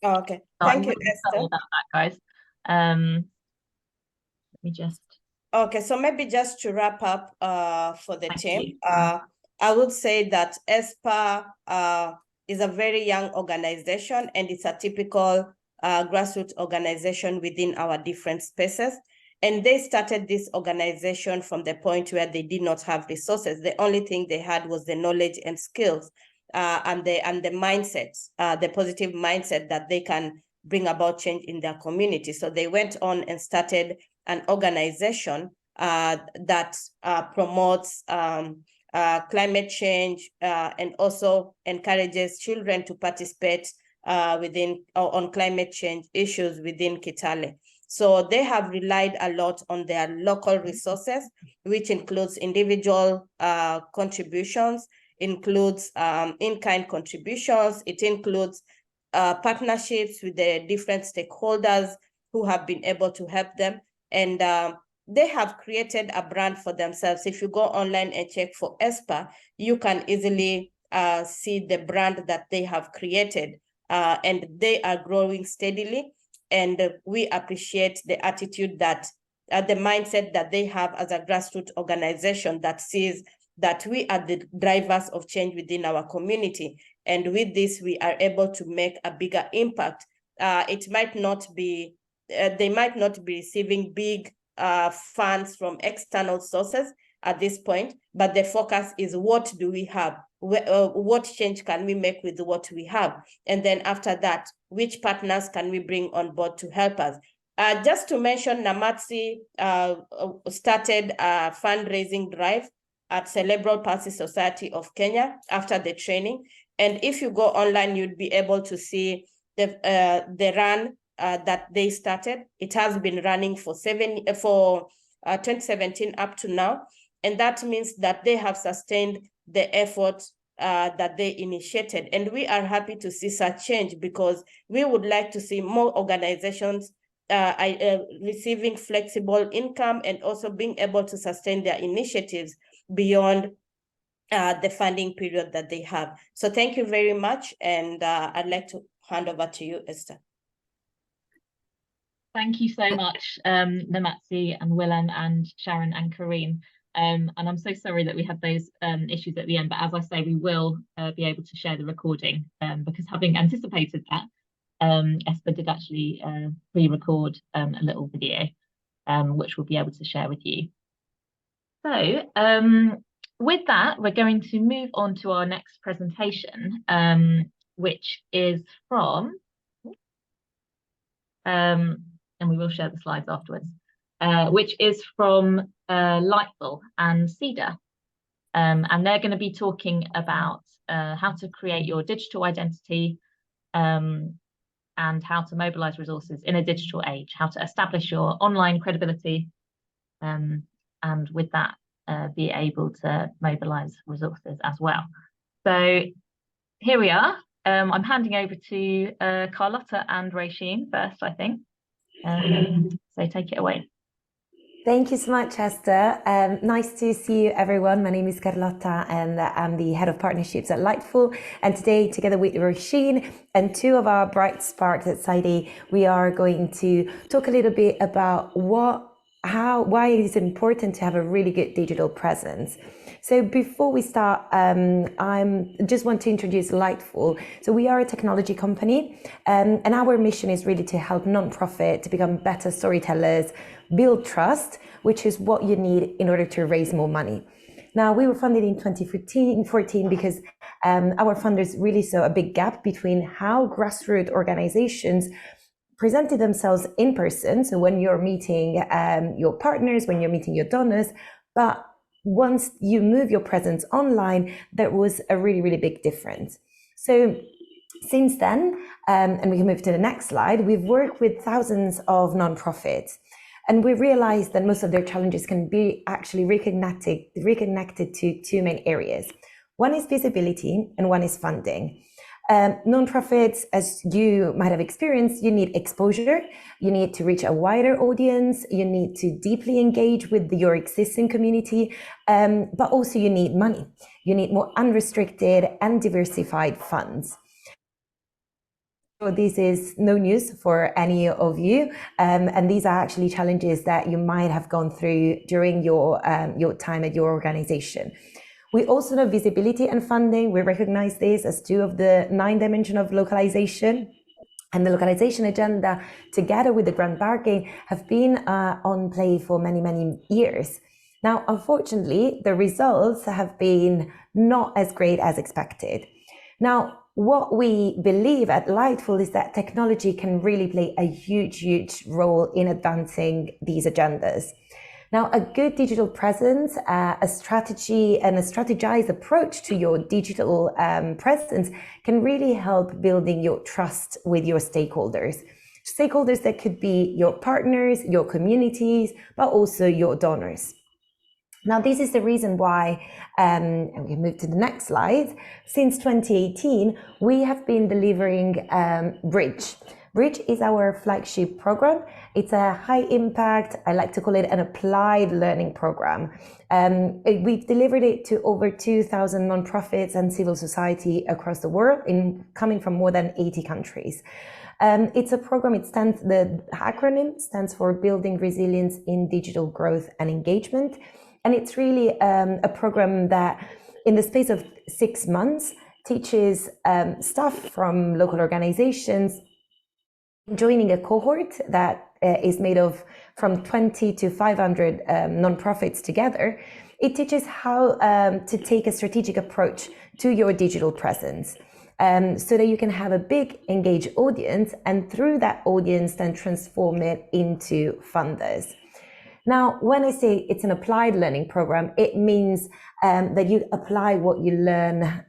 Oh, okay. So Thank I'm you, really Esther. sorry about that, guys. Let me just. Okay, so maybe just to wrap up for the Thank team, you. I would say that ESPA is a very young organization, and it's a typical grassroots organization within our different spaces. And they started this organization from the point where they did not have resources. The only thing they had was the knowledge and skills and the mindset, the positive mindset that they can bring about change in their community. So they went on and started an organization that promotes climate change and also encourages children to participate on climate change issues within Kitale. So they have relied a lot on their local resources, which includes individual contributions, includes in-kind contributions, it includes partnerships with the different stakeholders who have been able to help them. And they have created a brand for themselves. If you go online and check for ESPA, you can easily see the brand that they have created, and they are growing steadily. And we appreciate the attitude that, the mindset that they have as a grassroots organization that sees that we are the drivers of change within our community. And with this, we are able to make a bigger impact. It might not be, they might not be receiving big funds from external sources at this point, but the focus is what do we have? what change can we make with what we have? And then after that, which partners can we bring on board to help us? Just to mention, Namatsi started a fundraising drive at Cerebral Palsy Society of Kenya after the training. And if you go online, you'd be able to see the run that they started. It has been running for 2017 up to now. And that means that they have sustained the effort that they initiated. And we are happy to see such change, because we would like to see more organizations receiving flexible income and also being able to sustain their initiatives beyond the funding period that they have. So thank you very much. And I'd like to hand over to you, Esther. Thank you so much, Namatsi and Willem and Sharon and Karine. And I'm so sorry that we had those issues at the end, but as I say, we will be able to share the recording because having anticipated that, ESPA did actually pre-record a little video, which we'll be able to share with you. So with that, we're going to move on to our next presentation, which is from, and we will share the slides afterwards, which is from Lightful and PSYDEH. And they're going to be talking about how to create your digital identity and how to mobilize resources in a digital age, how to establish your online credibility, and with that, be able to mobilize resources as well. So here we are. I'm handing over to Carlotta and Roisin first, I think. So take it away. Thank you so much, Esther. Nice to see you, everyone. My name is Carlotta, and I'm the head of partnerships at Lightful. And today, together with Roisin and two of our bright sparks at PSYDEH, we are going to talk a little bit about why it is important to have a really good digital presence. So before we start, I just want to introduce Lightful. So we are a technology company, and our mission is really to help nonprofit to become better storytellers, build trust, which is what you need in order to raise more money. Now, we were funded in 2014 because our funders really saw a big gap between how grassroots organizations presented themselves in person, so when you're meeting your partners, when you're meeting your donors, but once you move your presence online, there was a really, really big difference. So since then, and we can move to the next slide, we've worked with thousands of nonprofits, and we realized that most of their challenges can be actually reconnected to two main areas. One is visibility and one is funding. Nonprofits, as you might have experienced, you need exposure, you need to reach a wider audience, you need to deeply engage with your existing community, but also you need money. You need more unrestricted and diversified funds. So this is no news for any of you, and these are actually challenges that you might have gone through during your time at your organization. We also know visibility and funding. We recognize this as two of the 9 dimensions of localization. And the localization agenda, together with the grant bargain, have been on play for many, many years. Now, unfortunately, the results have been not as great as expected. Now, what we believe at Lightful is that technology can really play a huge, huge role in advancing these agendas. Now, a good digital presence, a strategy and a strategized approach to your digital presence can really help building your trust with your stakeholders. Stakeholders that could be your partners, your communities, but also your donors. Now, this is the reason why, and we move to the next slide, since 2018, we have been delivering Bridge. Bridge is our flagship program. It's a high impact, I like to call it an applied learning program. We've delivered it to over 2,000 nonprofits and civil society across the world, coming from more than 80 countries. It's a program, the acronym stands for Building Resilience in Digital Growth and Engagement. And it's really a program that in the space of 6 months teaches staff from local organizations joining a cohort that is made of from 20 to 500 nonprofits together. it teaches how to take a strategic approach to your digital presence. So that you can have a big engaged audience, and through that audience then transform it into funders. Now, when I say it's an applied learning program, it means that you apply what you learn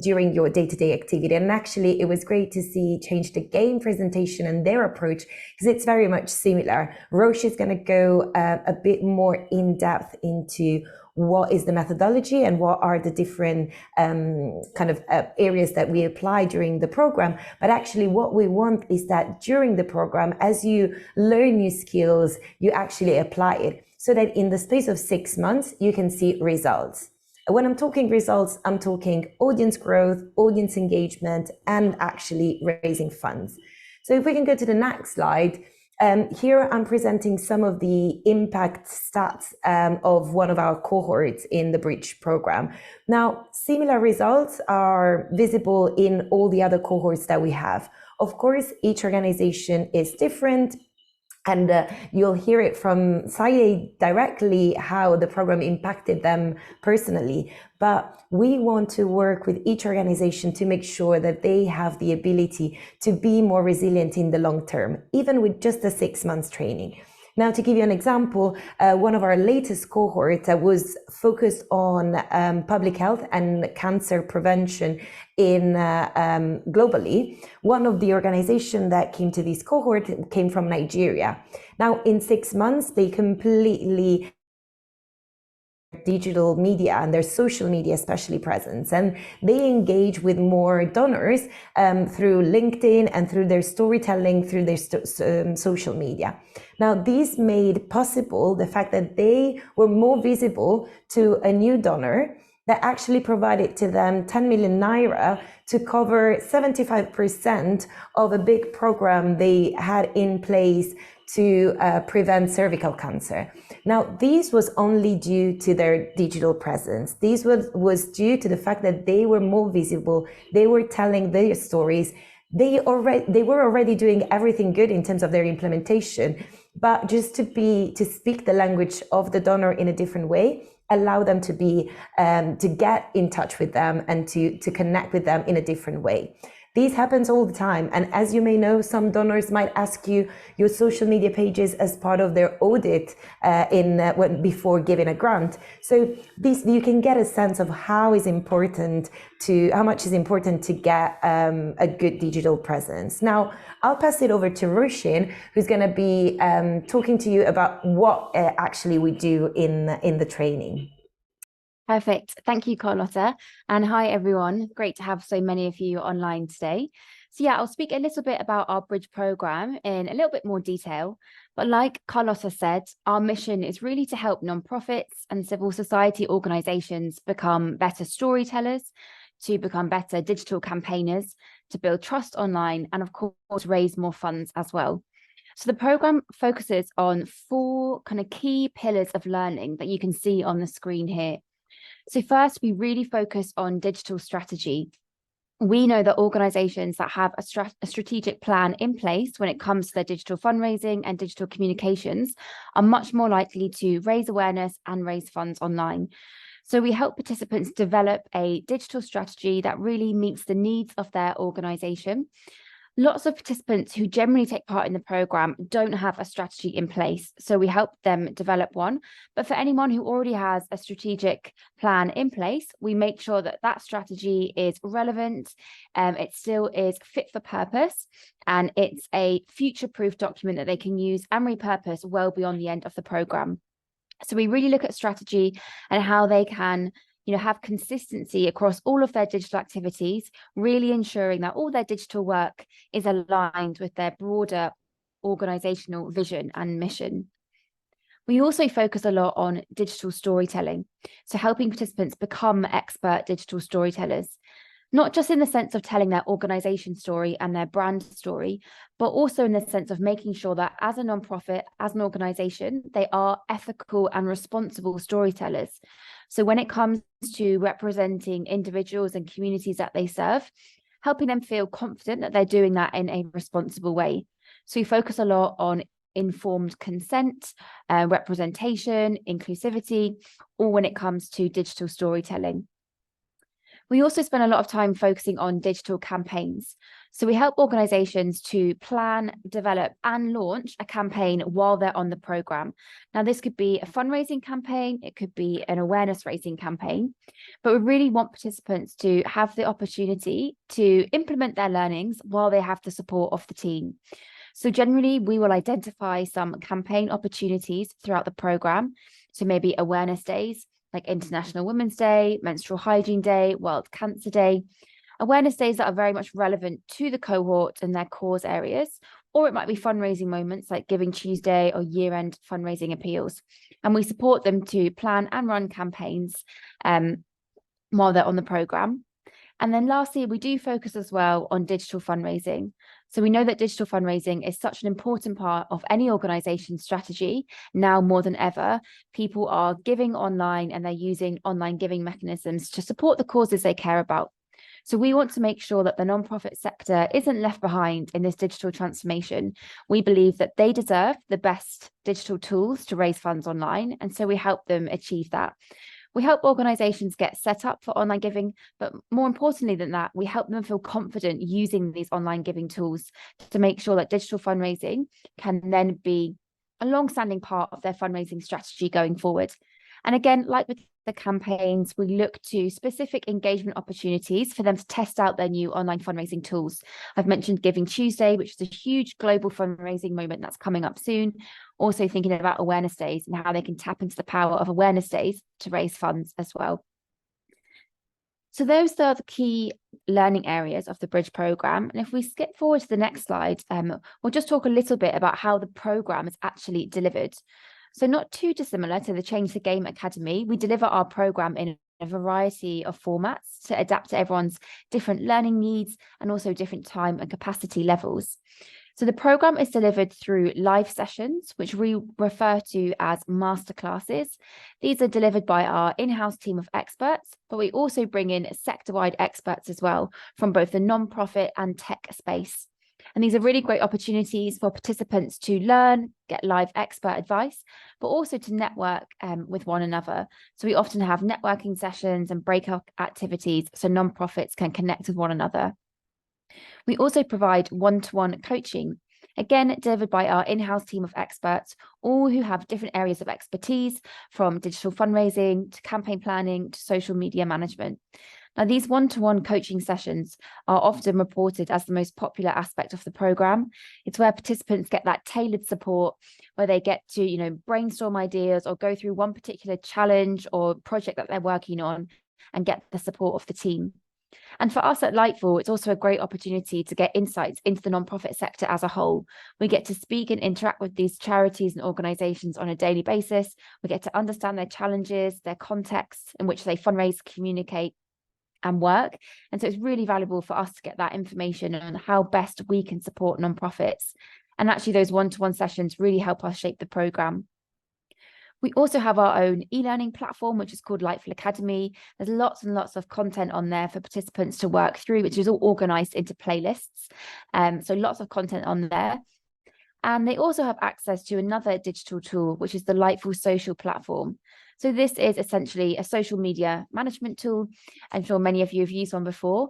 during your day-to-day activity. And actually, it was great to see Change the Game presentation and their approach, because it's very much similar. Roche is going to go a bit more in depth into what is the methodology and what are the different areas that we apply during the program. But actually what we want is that during the program, as you learn new skills, you actually apply it, so that in the space of 6 months, you can see results. When I'm talking results, I'm talking audience growth, audience engagement, and actually raising funds. So if we can go to the next slide, here I'm presenting some of the impact stats of one of our cohorts in the Bridge program. Now, similar results are visible in all the other cohorts that we have. Of course, each organization is different, and you'll hear it from PSYDEH directly how the program impacted them personally. But we want to work with each organization to make sure that they have the ability to be more resilient in the long term, even with just a 6 months training. Now, to give you an example, one of our latest cohorts was focused on public health and cancer prevention in globally. One of the organizations that came to this cohort came from Nigeria. Now, in 6 months, they completely digital media and their social media especially presence, and they engage with more donors through LinkedIn and through their storytelling through their social media. Now, this made possible the fact that they were more visible to a new donor that actually provided to them 10 million naira to cover 75% of a big program they had in place to prevent cervical cancer. Now, this was only due to their digital presence. This was due to the fact that they were more visible, they were telling their stories, they were already doing everything good in terms of their implementation, but just to speak the language of the donor in a different way, allow them to be to get in touch with them and to connect with them in a different way. This happens all the time, and as you may know, some donors might ask you your social media pages as part of their audit before giving a grant. So this, you can get a sense of how much is important to get a good digital presence. Now, I'll pass it over to Rushin, who's going to be talking to you about what actually we do in the training. Perfect. Thank you, Carlotta. And hi, everyone. Great to have so many of you online today. So yeah, I'll speak a little bit about our Bridge program in a little bit more detail. But like Carlotta said, our mission is really to help nonprofits and civil society organizations become better storytellers, to become better digital campaigners, to build trust online, and of course, raise more funds as well. So the program focuses on 4 kind of key pillars of learning that you can see on the screen here. So first, we really focus on digital strategy. We know that organizations that have a strategic plan in place when it comes to their digital fundraising and digital communications are much more likely to raise awareness and raise funds online. So we help participants develop a digital strategy that really meets the needs of their organization. Lots of participants who generally take part in the program don't have a strategy in place, so we help them develop one. But for anyone who already has a strategic plan in place, we make sure that that strategy is relevant, it still is fit for purpose, and it's a future-proof document that they can use and repurpose well beyond the end of the program. So we really look at strategy and how they can have consistency across all of their digital activities, really ensuring that all their digital work is aligned with their broader organizational vision and mission. We also focus a lot on digital storytelling, so helping participants become expert digital storytellers, not just in the sense of telling their organization story and their brand story, but also in the sense of making sure that as a nonprofit, as an organization, they are ethical and responsible storytellers. So when it comes to representing individuals and communities that they serve, helping them feel confident that they're doing that in a responsible way. So we focus a lot on informed consent, representation, inclusivity, or when it comes to digital storytelling. We also spend a lot of time focusing on digital campaigns. So we help organizations to plan, develop, and launch a campaign while they're on the program. Now, this could be a fundraising campaign, it could be an awareness raising campaign, but we really want participants to have the opportunity to implement their learnings while they have the support of the team. So generally, we will identify some campaign opportunities throughout the program. So maybe awareness days, like International Women's Day, Menstrual Hygiene Day, World Cancer Day, awareness days that are very much relevant to the cohort and their cause areas, or it might be fundraising moments like Giving Tuesday or year-end fundraising appeals. And we support them to plan and run campaigns while they're on the program. And then lastly, we do focus as well on digital fundraising. So we know that digital fundraising is such an important part of any organization's strategy. Now more than ever, people are giving online and they're using online giving mechanisms to support the causes they care about. So we want to make sure that the nonprofit sector isn't left behind in this digital transformation. We believe that they deserve the best digital tools to raise funds online, and so we help them achieve that. We help organizations get set up for online giving, but more importantly than that, we help them feel confident using these online giving tools to make sure that digital fundraising can then be a long-standing part of their fundraising strategy going forward. And again, like with the campaigns, we look to specific engagement opportunities for them to test out their new online fundraising tools. I've mentioned Giving Tuesday, which is a huge global fundraising moment that's coming up soon. Also thinking about awareness days and how they can tap into the power of awareness days to raise funds as well. So those are the key learning areas of the Bridge program. And if we skip forward to the next slide, we'll just talk a little bit about how the program is actually delivered. So not too dissimilar to the Change the Game Academy, we deliver our program in a variety of formats to adapt to everyone's different learning needs and also different time and capacity levels. So the program is delivered through live sessions, which we refer to as masterclasses. These are delivered by our in-house team of experts, but we also bring in sector-wide experts as well from both the non-profit and tech space. And these are really great opportunities for participants to learn, get live expert advice, but also to network with one another. So we often have networking sessions and breakout activities so nonprofits can connect with one another. We also provide one-to-one coaching, again, delivered by our in-house team of experts, all who have different areas of expertise, from digital fundraising to campaign planning to social media management. Now, these one-to-one coaching sessions are often reported as the most popular aspect of the program. It's where participants get that tailored support, where they get to, brainstorm ideas or go through one particular challenge or project that they're working on and get the support of the team. And for us at Lightful, it's also a great opportunity to get insights into the nonprofit sector as a whole. We get to speak and interact with these charities and organizations on a daily basis. We get to understand their challenges, their contexts in which they fundraise, communicate, and work. And so it's really valuable for us to get that information on how best we can support nonprofits. And actually those one-to-one sessions really help us shape the program. We also have our own e-learning platform, which is called Lightful Academy. There's lots and lots of content on there for participants to work through, which is all organized into playlists. So lots of content on there. And they also have access to another digital tool, which is the Lightful social platform. So this is essentially a social media management tool. I'm sure many of you have used one before.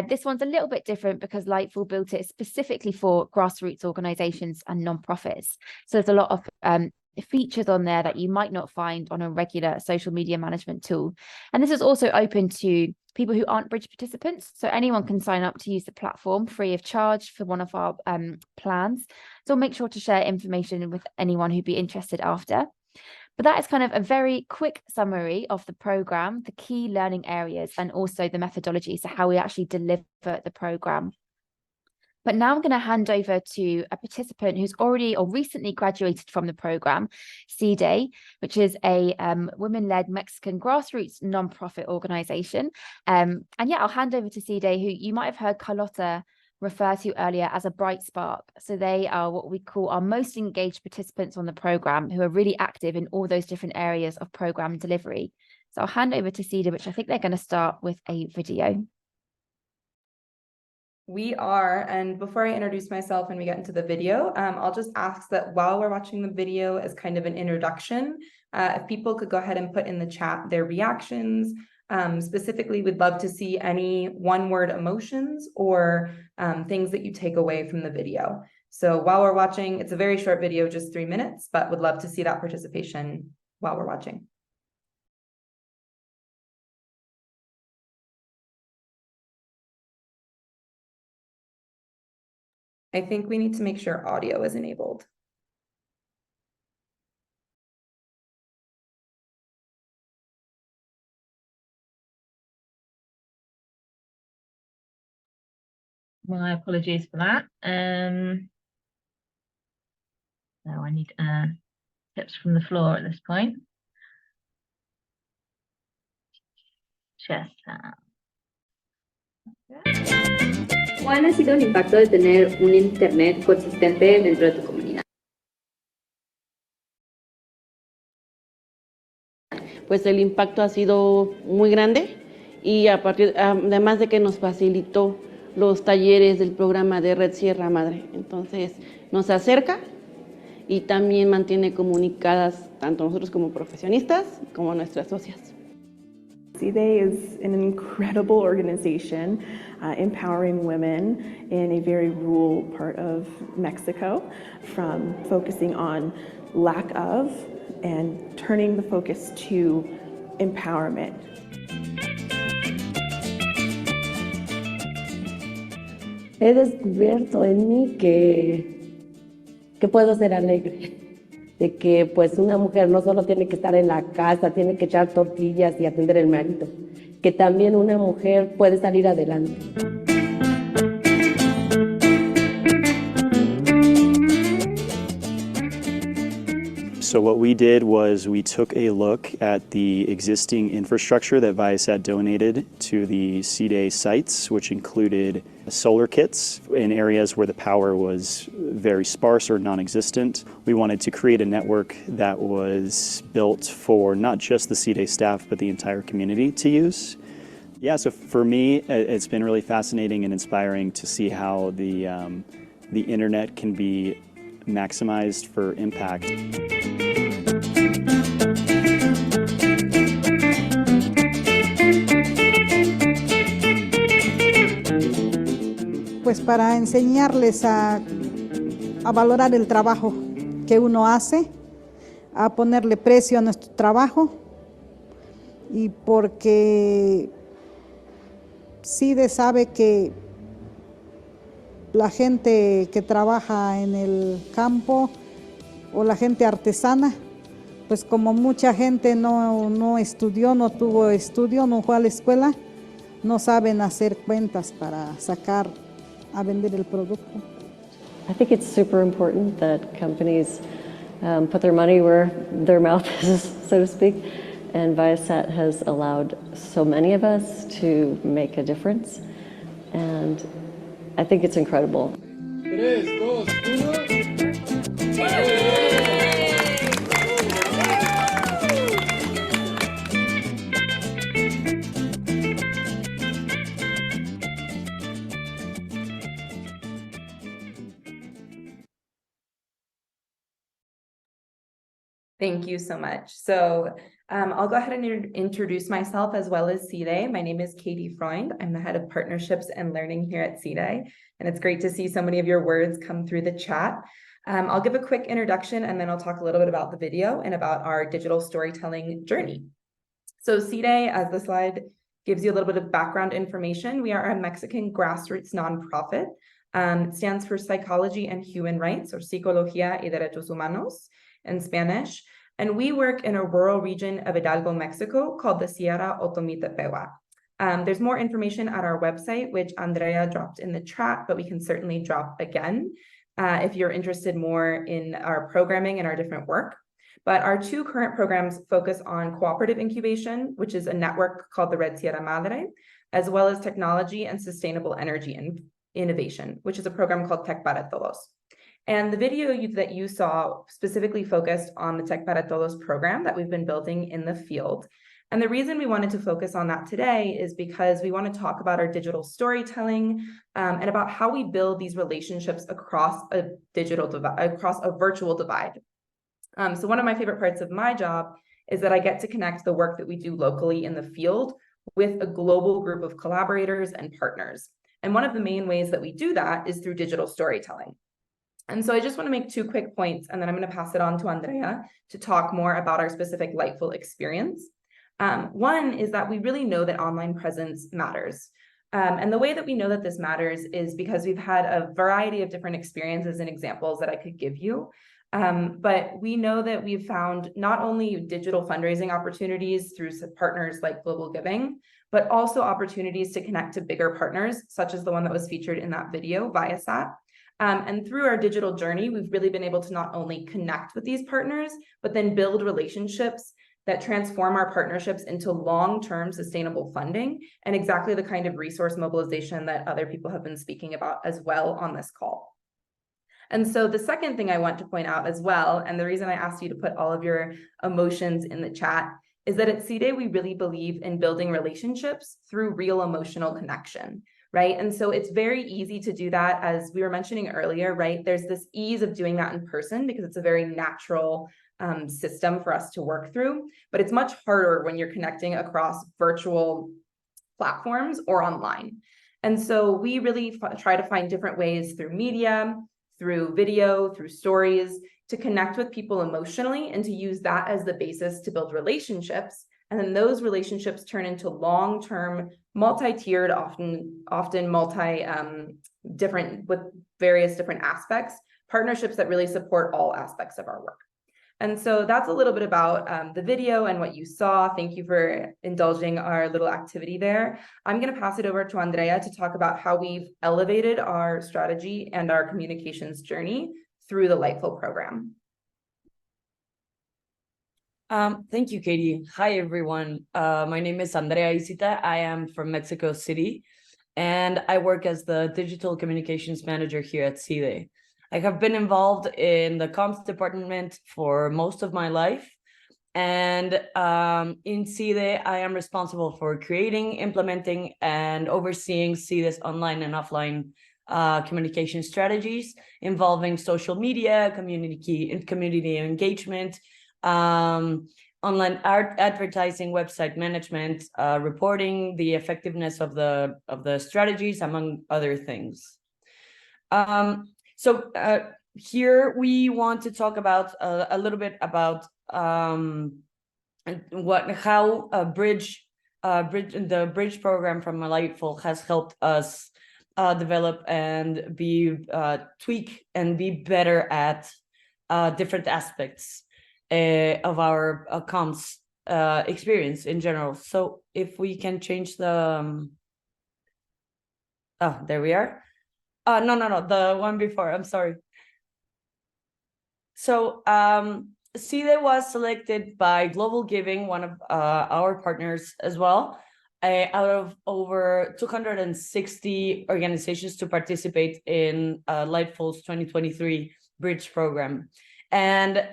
This one's a little bit different because Lightful built it specifically for grassroots organizations and nonprofits. So there's a lot of features on there that you might not find on a regular social media management tool. And this is also open to people who aren't Bridge participants. So anyone can sign up to use the platform free of charge for one of our plans. So make sure to share information with anyone who'd be interested after. But that is kind of a very quick summary of the program, the key learning areas, and also the methodology, so how we actually deliver the program. But now I'm going to hand over to a participant who's already or recently graduated from the program, PSYDEH, which is a women-led Mexican grassroots nonprofit organization. And yeah, I'll hand over to PSYDEH, who you might have heard Carlotta refer to earlier as a bright spark. So they are what we call our most engaged participants on the program, who are really active in all those different areas of program delivery. So I'll hand over to PSYDEH, which I think they're going to start with a video. We are, and before I introduce myself and we get into the video, I'll just ask that while we're watching the video as kind of an introduction, if people could go ahead and put in the chat their reactions. Specifically, we'd love to see any one-word emotions or things that you take away from the video. So while we're watching, it's a very short video, just 3 minutes, but would love to see that participation while we're watching. I think we need to make sure audio is enabled. My apologies for that. So I need tips from the floor at this point. ¿Cuál ha sido el impacto de tener un internet consistente dentro de tu comunidad? Pues el impacto ha sido muy grande y además de que nos facilitó los talleres del programa de Red Sierra Madre. Entonces nos acerca y también mantiene comunicadas tanto nosotros como profesionistas como nuestras socias. PSYDEH is an incredible organization empowering women in a very rural part of Mexico, from focusing on lack of and turning the focus to empowerment. He descubierto en mí que puedo ser alegre, de que pues una mujer no solo tiene que estar en la casa, tiene que echar tortillas y atender el marido, que también una mujer puede salir adelante. So what we did was we took a look at the existing infrastructure that Viasat donated to the PSYDEH sites, which included solar kits in areas where the power was very sparse or non-existent. We wanted to create a network that was built for not just the PSYDEH staff, but the entire community to use. Yeah, so for me, it's been really fascinating and inspiring to see how the internet can be maximized for impact. Pues para enseñarles a valorar el trabajo que uno hace, a ponerle precio a nuestro trabajo, y porque PSYDEH sabe que la gente que trabaja en el campo o la gente artesana, pues como mucha gente no estudió, no tuvo estudio, no fue a la escuela, no saben hacer cuentas para sacar a vender el producto. I think it's super important that companies put their money where their mouth is, so to speak, and Viasat has allowed so many of us to make a difference, and I think it's incredible. 3, 2, 1. Thank you so much. So I'll go ahead and introduce myself as well as PSYDEH. My name is Katie Freund. I'm the head of partnerships and learning here at PSYDEH, and it's great to see so many of your words come through the chat. I'll give a quick introduction and then I'll talk a little bit about the video and about our digital storytelling journey. So PSYDEH, as the slide gives you a little bit of background information, we are a Mexican grassroots nonprofit. It stands for Psychology and Human Rights, or Psicología y Derechos Humanos in Spanish, and we work in a rural region of Hidalgo, Mexico, called the Sierra Otomitepehua. There's more information at our website, which Andrea dropped in the chat, but we can certainly drop again if you're interested more in our programming and our different work. But our two current programs focus on cooperative incubation, which is a network called the Red Sierra Madre, as well as technology and sustainable energy and innovation, which is a program called Tech para Todos. And the video that you saw specifically focused on the Tech para Todos program that we've been building in the field. And the reason we wanted to focus on that today is because we want to talk about our digital storytelling and about how we build these relationships across a virtual divide. So one of my favorite parts of my job is that I get to connect the work that we do locally in the field with a global group of collaborators and partners. And one of the main ways that we do that is through digital storytelling. And so I just want to make 2 quick points, and then I'm going to pass it on to Andrea to talk more about our specific Lightful experience. One is that we really know that online presence matters. And the way that we know that this matters is because we've had a variety of different experiences and examples that I could give you. But we know that we've found not only digital fundraising opportunities through partners like Global Giving, but also opportunities to connect to bigger partners, such as the one that was featured in that video, Viasat. And through our digital journey, we've really been able to not only connect with these partners, but then build relationships that transform our partnerships into long-term sustainable funding and exactly the kind of resource mobilization that other people have been speaking about as well on this call. And so the second thing I want to point out as well, and the reason I asked you to put all of your emotions in the chat, is that at PSYDEH, we really believe in building relationships through real emotional connection, right? And so it's very easy to do that, as we were mentioning earlier, right? There's this ease of doing that in person because it's a very natural system for us to work through, but it's much harder when you're connecting across virtual platforms or online. And so we really try to find different ways through media, through video, through stories, to connect with people emotionally and to use that as the basis to build relationships. And then those relationships turn into long-term, multi-tiered, often different with various different aspects, partnerships that really support all aspects of our work. And so that's a little bit about the video and what you saw. Thank you for indulging our little activity there. I'm going to pass it over to Andrea to talk about how we've elevated our strategy and our communications journey through the Lightful program. Thank you, Katie. Hi, everyone. My name is Andrea Isita. I am from Mexico City, and I work as the Digital Communications Manager here at PSYDEH. I have been involved in the comms department for most of my life. And in PSYDEH, I am responsible for creating, implementing, and overseeing PSYDEH's online and offline communication strategies involving social media, community engagement, online advertising, website management, reporting, the effectiveness of the strategies, among other things. So here we want to talk about a little bit about how the bridge program from Lightful has helped us develop and tweak and be better at different aspects of our comms experience in general. So if we can change the oh, there we are. No, the one before, I'm sorry. So PSYDEH was selected by Global Giving, one of our partners as well, out of over 260 organizations to participate in Lightful's 2023 Bridge program. And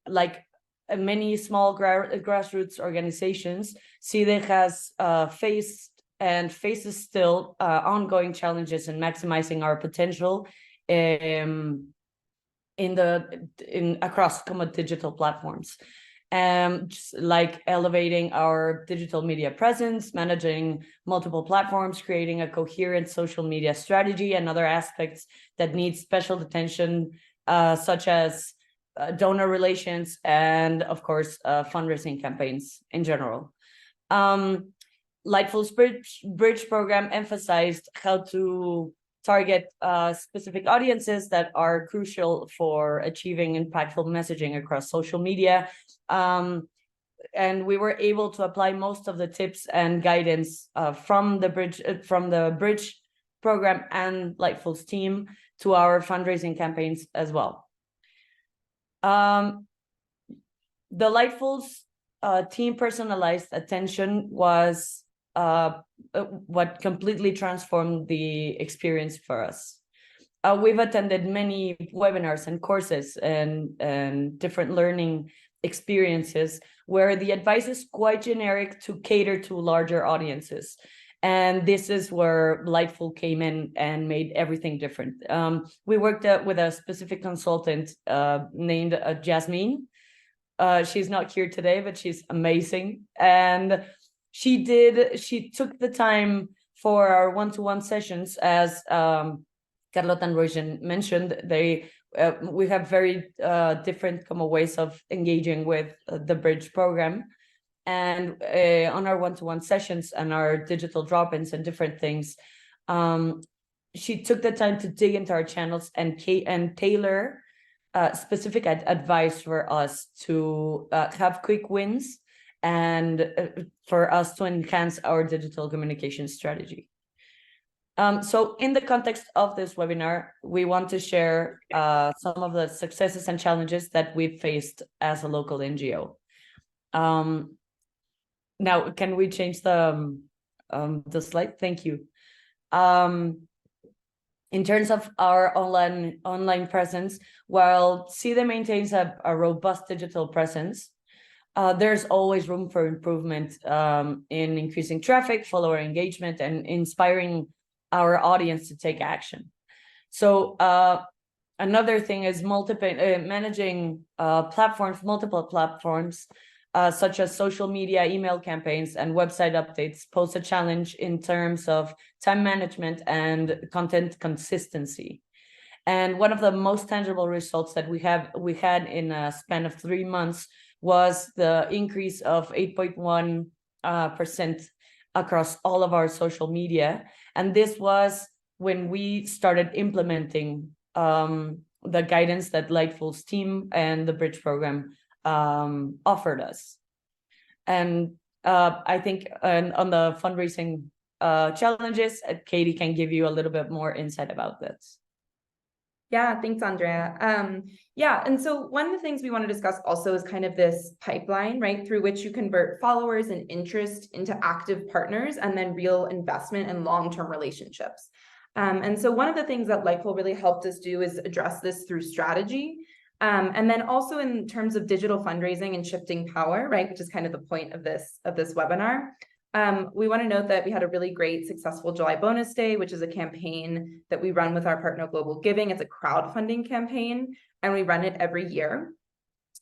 like many small grassroots organizations, PSYDEH has faced and faces still ongoing challenges in maximizing our potential across common digital platforms, just like elevating our digital media presence, managing multiple platforms, creating a coherent social media strategy, and other aspects that need special attention, such as donor relations and, of course, fundraising campaigns in general. Lightful's Bridge program emphasized how to target specific audiences that are crucial for achieving impactful messaging across social media. And we were able to apply most of the tips and guidance from the Bridge program and Lightful's team to our fundraising campaigns as well. The Lightful's team personalized attention was what completely transformed the experience for us. We've attended many webinars and courses and different learning experiences where the advice is quite generic to cater to larger audiences. And this is where Lightful came in and made everything different. We worked with a specific consultant named Jasmine. She's not here today, but she's amazing. And she took the time for our one-to-one sessions, as Carlota and Roisin mentioned. We have very different ways of engaging with the Bridge program. And on our one-to-one sessions and our digital drop-ins and different things, she took the time to dig into our channels and tailor specific advice for us to have quick wins and for us to enhance our digital communication strategy. So in the context of this webinar, we want to share some of the successes and challenges that we've faced as a local NGO. Now, can we change the slide? Thank you. In terms of our online presence, while PSYDEH maintains a robust digital presence, there's always room for improvement in increasing traffic, follower engagement, and inspiring our audience to take action. So another thing is managing multiple platforms, such as social media, email campaigns, and website updates pose a challenge in terms of time management and content consistency. And one of the most tangible results that we had in a span of 3 months was the increase of 8.1% across all of our social media. And this was when we started implementing the guidance that Lightful's team and the Bridge program offered us. And I think on the fundraising challenges, Katie can give you a little bit more insight about this. Yeah, thanks, Andrea. Yeah, and so one of the things we want to discuss also is kind of this pipeline, right, through which you convert followers and interest into active partners and then real investment and long-term relationships. And so one of the things that Lightful really helped us do is address this through strategy. And then also in terms of digital fundraising and shifting power, right, which is kind of the point of this webinar. We want to note that we had a really great successful July bonus day, which is a campaign that we run with our partner Global Giving. It's a crowdfunding campaign, and we run it every year.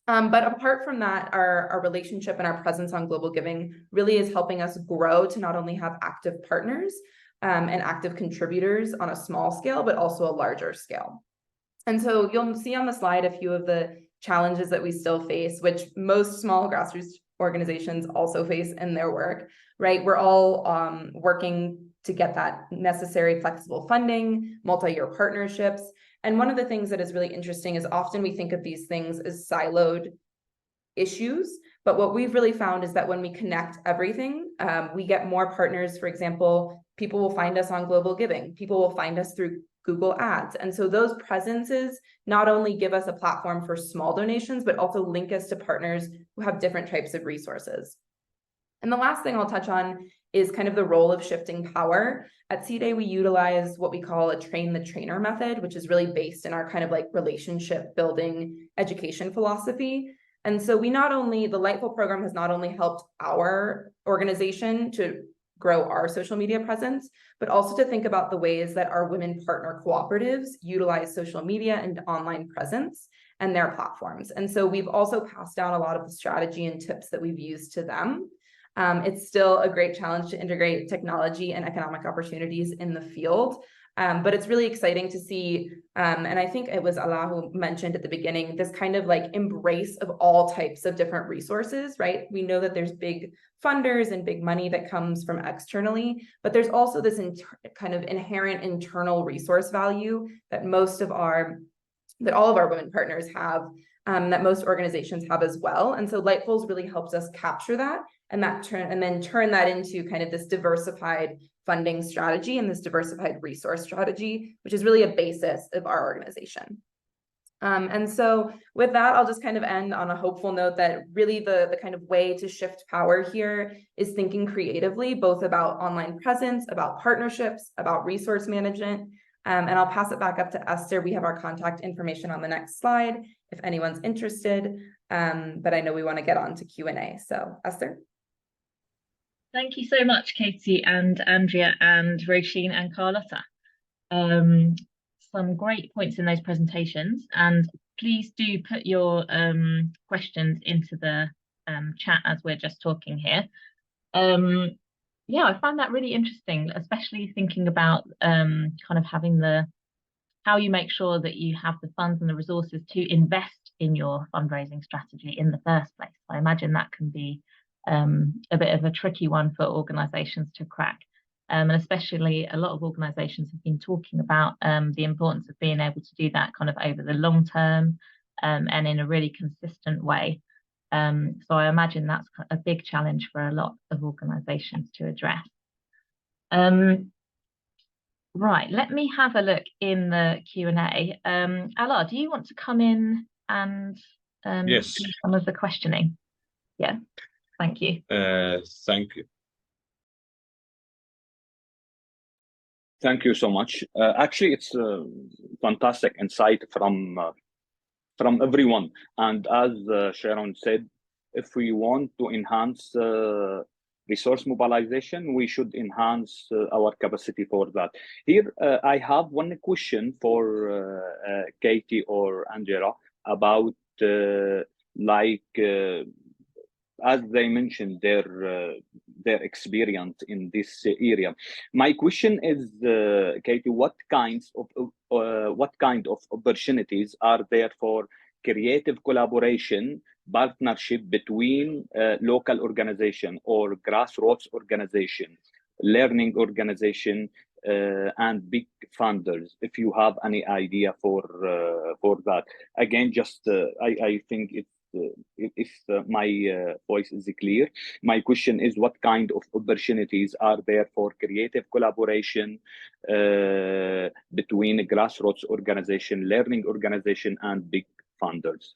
But apart from that, our relationship and our presence on Global Giving really is helping us grow to not only have active partners and active contributors on a small scale, but also a larger scale. And so you'll see on the slide a few of the challenges that we still face, which most small grassroots organizations also face in their work, right? We're all working to get that necessary flexible funding, multi-year partnerships. And one of the things that is really interesting is often we think of these things as siloed issues, but what we've really found is that when we connect everything, we get more partners. For example, people will find us on Global Giving, people will find us through Google Ads. And so those presences not only give us a platform for small donations, but also link us to partners who have different types of resources. And the last thing I'll touch on is kind of the role of shifting power. At PSYDEH, we utilize what we call a train the trainer method, which is really based in our kind of like relationship building education philosophy. And so the Lightful program has not only helped our organization to grow our social media presence, but also to think about the ways that our women partner cooperatives utilize social media and online presence and their platforms. And so we've also passed down a lot of the strategy and tips that we've used to them. It's still a great challenge to integrate technology and economic opportunities in the field. But it's really exciting to see, and I think it was Allah who mentioned at the beginning, this kind of like embrace of all types of different resources, right? We know that there's big funders and big money that comes from externally, but there's also this kind of inherent internal resource value that all of our women partners have, that most organizations have as well. And so Lightful's really helps us capture that and then turn that into kind of this diversified funding strategy and this diversified resource strategy, which is really a basis of our organization. And so with that, I'll just kind of end on a hopeful note that really the kind of way to shift power here is thinking creatively, both about online presence, about partnerships, about resource management, And I'll pass it back up to Esther. We have our contact information on the next slide if anyone's interested, but I know we want to get on to Q&A. So Esther. Thank you so much, Katie and Andrea and Roisin and Carlotta. Some great points in those presentations, and please do put your questions into the chat as we're just talking here. Yeah, I find that really interesting, especially thinking about kind of having how you make sure that you have the funds and the resources to invest in your fundraising strategy in the first place. I imagine that can be a bit of a tricky one for organisations to crack. And especially a lot of organisations have been talking about the importance of being able to do that kind of over the long term and in a really consistent way. So I imagine that's a big challenge for a lot of organisations to address. Right, let me have a look in the Q&A. Alaa, do you want to come in and yes, do some of the questioning? Yeah, thank you. Thank you. Thank you so much. Actually, it's a fantastic insight from everyone. And as Sharon said, if we want to enhance resource mobilization, we should enhance our capacity for that. Here, I have one question for Katie or Angela about as they mentioned their experience in this area. My question is, Katie, what kind of opportunities are there for creative collaboration, partnership between local organization or grassroots organization, learning organization, and big funders? If you have any idea for that. Again, just I think it's if my voice is clear, my question is what kind of opportunities are there for creative collaboration between a grassroots organization, learning organization, and big funders?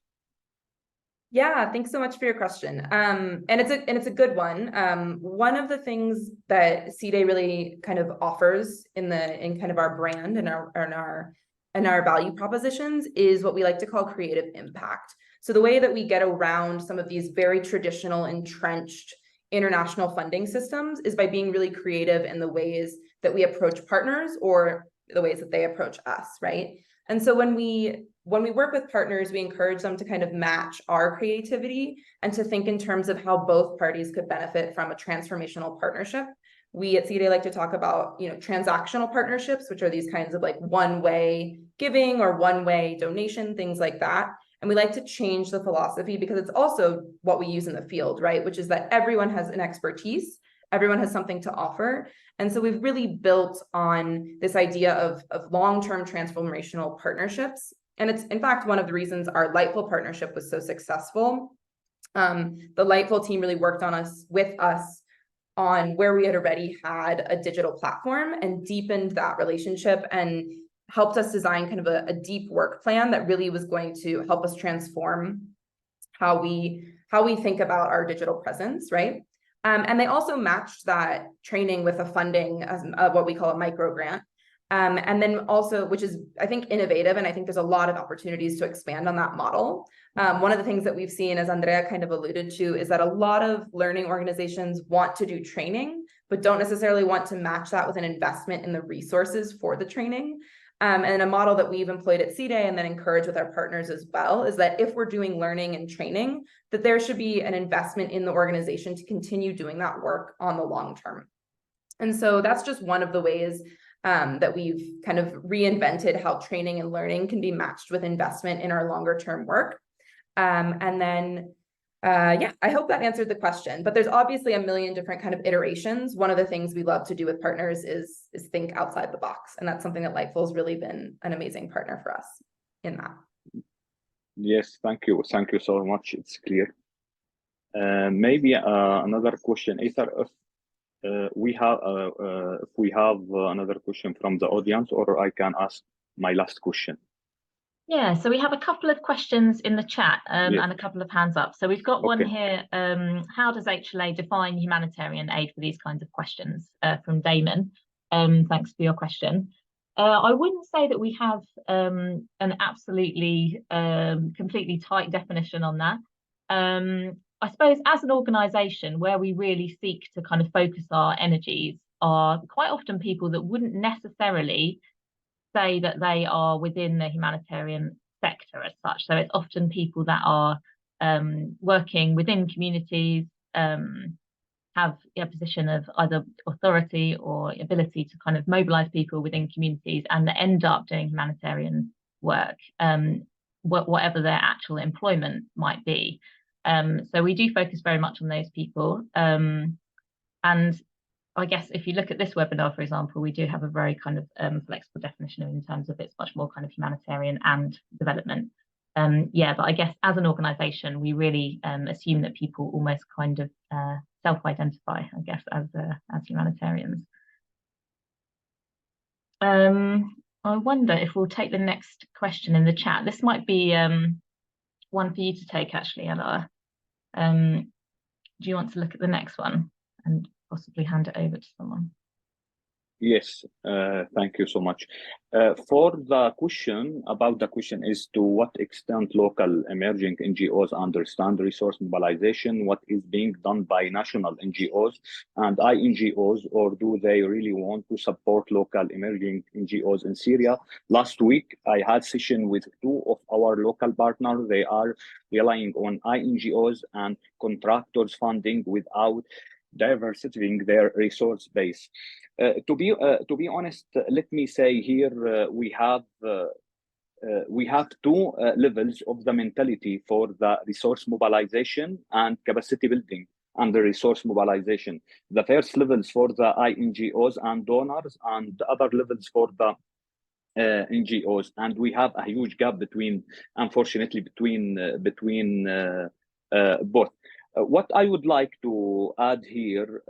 Yeah, thanks so much for your question. And it's a good one. One of the things that PSYDEH really kind of offers in kind of our brand and our value propositions is what we like to call creative impact. So the way that we get around some of these very traditional entrenched international funding systems is by being really creative in the ways that we approach partners or the ways that they approach us, right? And so when we work with partners, we encourage them to kind of match our creativity and to think in terms of how both parties could benefit from a transformational partnership. We at PSYDEH like to talk about, transactional partnerships, which are these kinds of like one-way giving or one-way donation, things like that. And we like to change the philosophy because it's also what we use in the field, right? Which is that everyone has an expertise, everyone has something to offer. And so we've really built on this idea of long-term transformational partnerships. And it's in fact one of the reasons our Lightful partnership was so successful. The Lightful team really worked with us on where we had already had a digital platform and deepened that relationship and helped us design kind of a deep work plan that really was going to help us transform how we think about our digital presence, right? And they also matched that training with a funding as what we call a micro grant. And then also, which is, I think, innovative, and I think there's a lot of opportunities to expand on that model. One of the things that we've seen, as Andrea kind of alluded to, is that a lot of learning organizations want to do training, but don't necessarily want to match that with an investment in the resources for the training. And a model that we've employed at PSYDEH and then encourage with our partners as well is that if we're doing learning and training, that there should be an investment in the organization to continue doing that work on the long term. And so that's just one of the ways that we've kind of reinvented how training and learning can be matched with investment in our longer term work. And then, yeah, I hope that answered the question, but there's obviously a million different kind of iterations. One of the things we love to do with partners is think outside the box. And that's something that Lightful has really been an amazing partner for us in that. Yes, thank you. Thank you so much. It's clear. Maybe another question, Ether, if we have another question from the audience, or I can ask my last question. Yeah, so we have a couple of questions in the chat and a couple of hands up. So we've got one here. How does HLA define humanitarian aid for these kinds of questions from Damon? Thanks for your question. I wouldn't say that we have an absolutely completely tight definition on that. I suppose as an organisation, where we really seek to kind of focus our energies are quite often people that wouldn't necessarily say that they are within the humanitarian sector as such. So it's often people that are working within communities, have a position of either authority or ability to kind of mobilize people within communities, and that end up doing humanitarian work, whatever their actual employment might be. So we do focus very much on those people. And I guess if you look at this webinar, for example, we do have a very kind of flexible definition in terms of it's much more kind of humanitarian and development. Yeah, but I guess as an organisation, we really assume that people almost kind of self-identify, I guess, as humanitarians. I wonder if we'll take the next question in the chat. This might be one for you to take, actually, Ella. Do you want to look at the next one and possibly hand it over to someone? Yes, thank you so much. For the question, is to what extent local emerging NGOs understand resource mobilization, what is being done by national NGOs and INGOs, or do they really want to support local emerging NGOs in Syria? Last week, I had session with 2 of our local partners. They are relying on INGOs and contractors funding without diversifying their resource base. To be honest, let me say here we have 2 levels of the mentality for the resource mobilization and capacity building under resource mobilization. The first levels for the INGOs and donors, and the other levels for the NGOs, and we have a huge gap between, unfortunately, between both. What I would like to add here,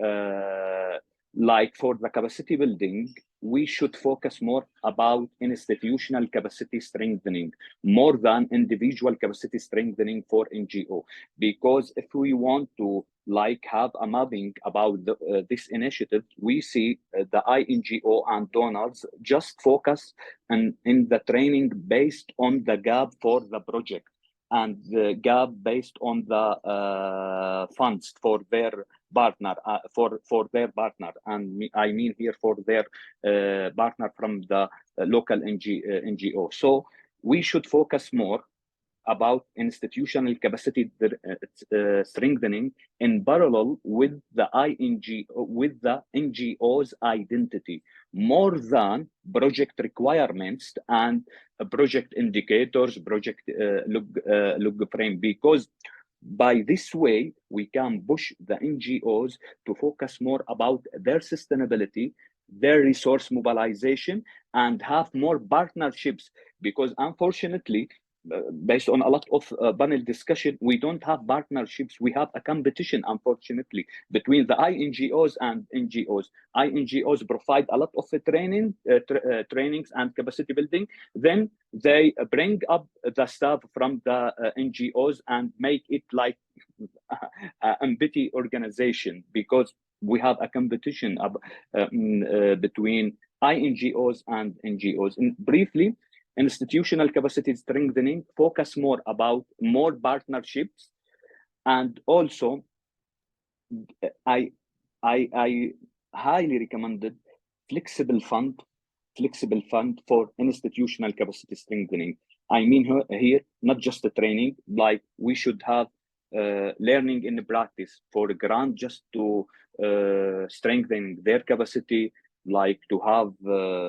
like for the capacity building, we should focus more about institutional capacity strengthening more than individual capacity strengthening for NGO. Because if we want to like have a mapping about this initiative, we see the INGO and donors just focus in the training based on the gap for the project, and the gap based on the funds for their partner, and I mean here for their partner from the local NGO. So we should focus more about institutional capacity strengthening in parallel with the NGO's identity, more than project requirements and project indicators, project log frame, because by this way we can push the NGOs to focus more about their sustainability, their resource mobilization, and have more partnerships. Because unfortunately, based on a lot of panel discussion, we don't have partnerships. We have a competition, unfortunately, between the INGOs and NGOs. INGOs provide a lot of trainings and capacity building. Then they bring up the staff from the NGOs and make it like a empty organization, because we have a competition between INGOs and NGOs. And briefly, institutional capacity strengthening focus more about more partnerships, and also I highly recommended flexible fund for institutional capacity strengthening. I mean here not just the training, like we should have learning in the practice for a grant just to strengthen their capacity, like to have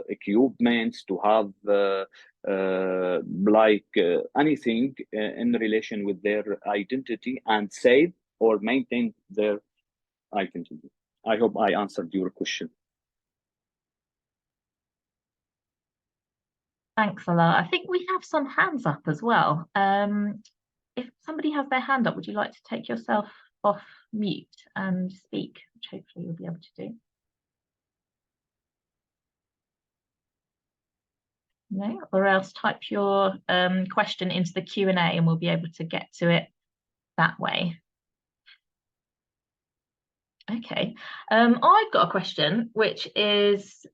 equipments, to have anything in relation with their identity, and save or maintain their identity. I hope I answered your question. Thanks a lot. I think we have some hands up as well. If somebody has their hand up, would you like to take yourself off mute and speak, which hopefully you'll be able to do? No, or else type your question into the Q&A and we'll be able to get to it that way. Okay, I've got a question, which is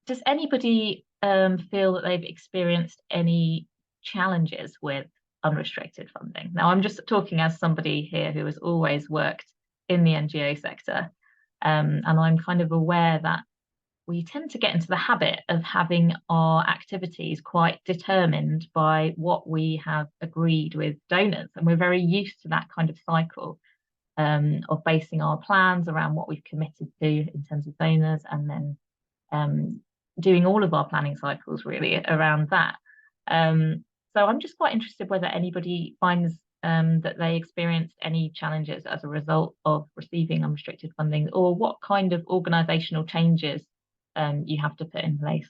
does anybody feel that they've experienced any challenges with unrestricted funding? Now, I'm just talking as somebody here who has always worked in the NGO sector, and I'm kind of aware that we tend to get into the habit of having our activities quite determined by what we have agreed with donors, and we're very used to that kind of cycle of basing our plans around what we've committed to in terms of donors, and then doing all of our planning cycles really around that. So I'm just quite interested whether anybody finds that they experienced any challenges as a result of receiving unrestricted funding, or what kind of organisational changes you have to put in place.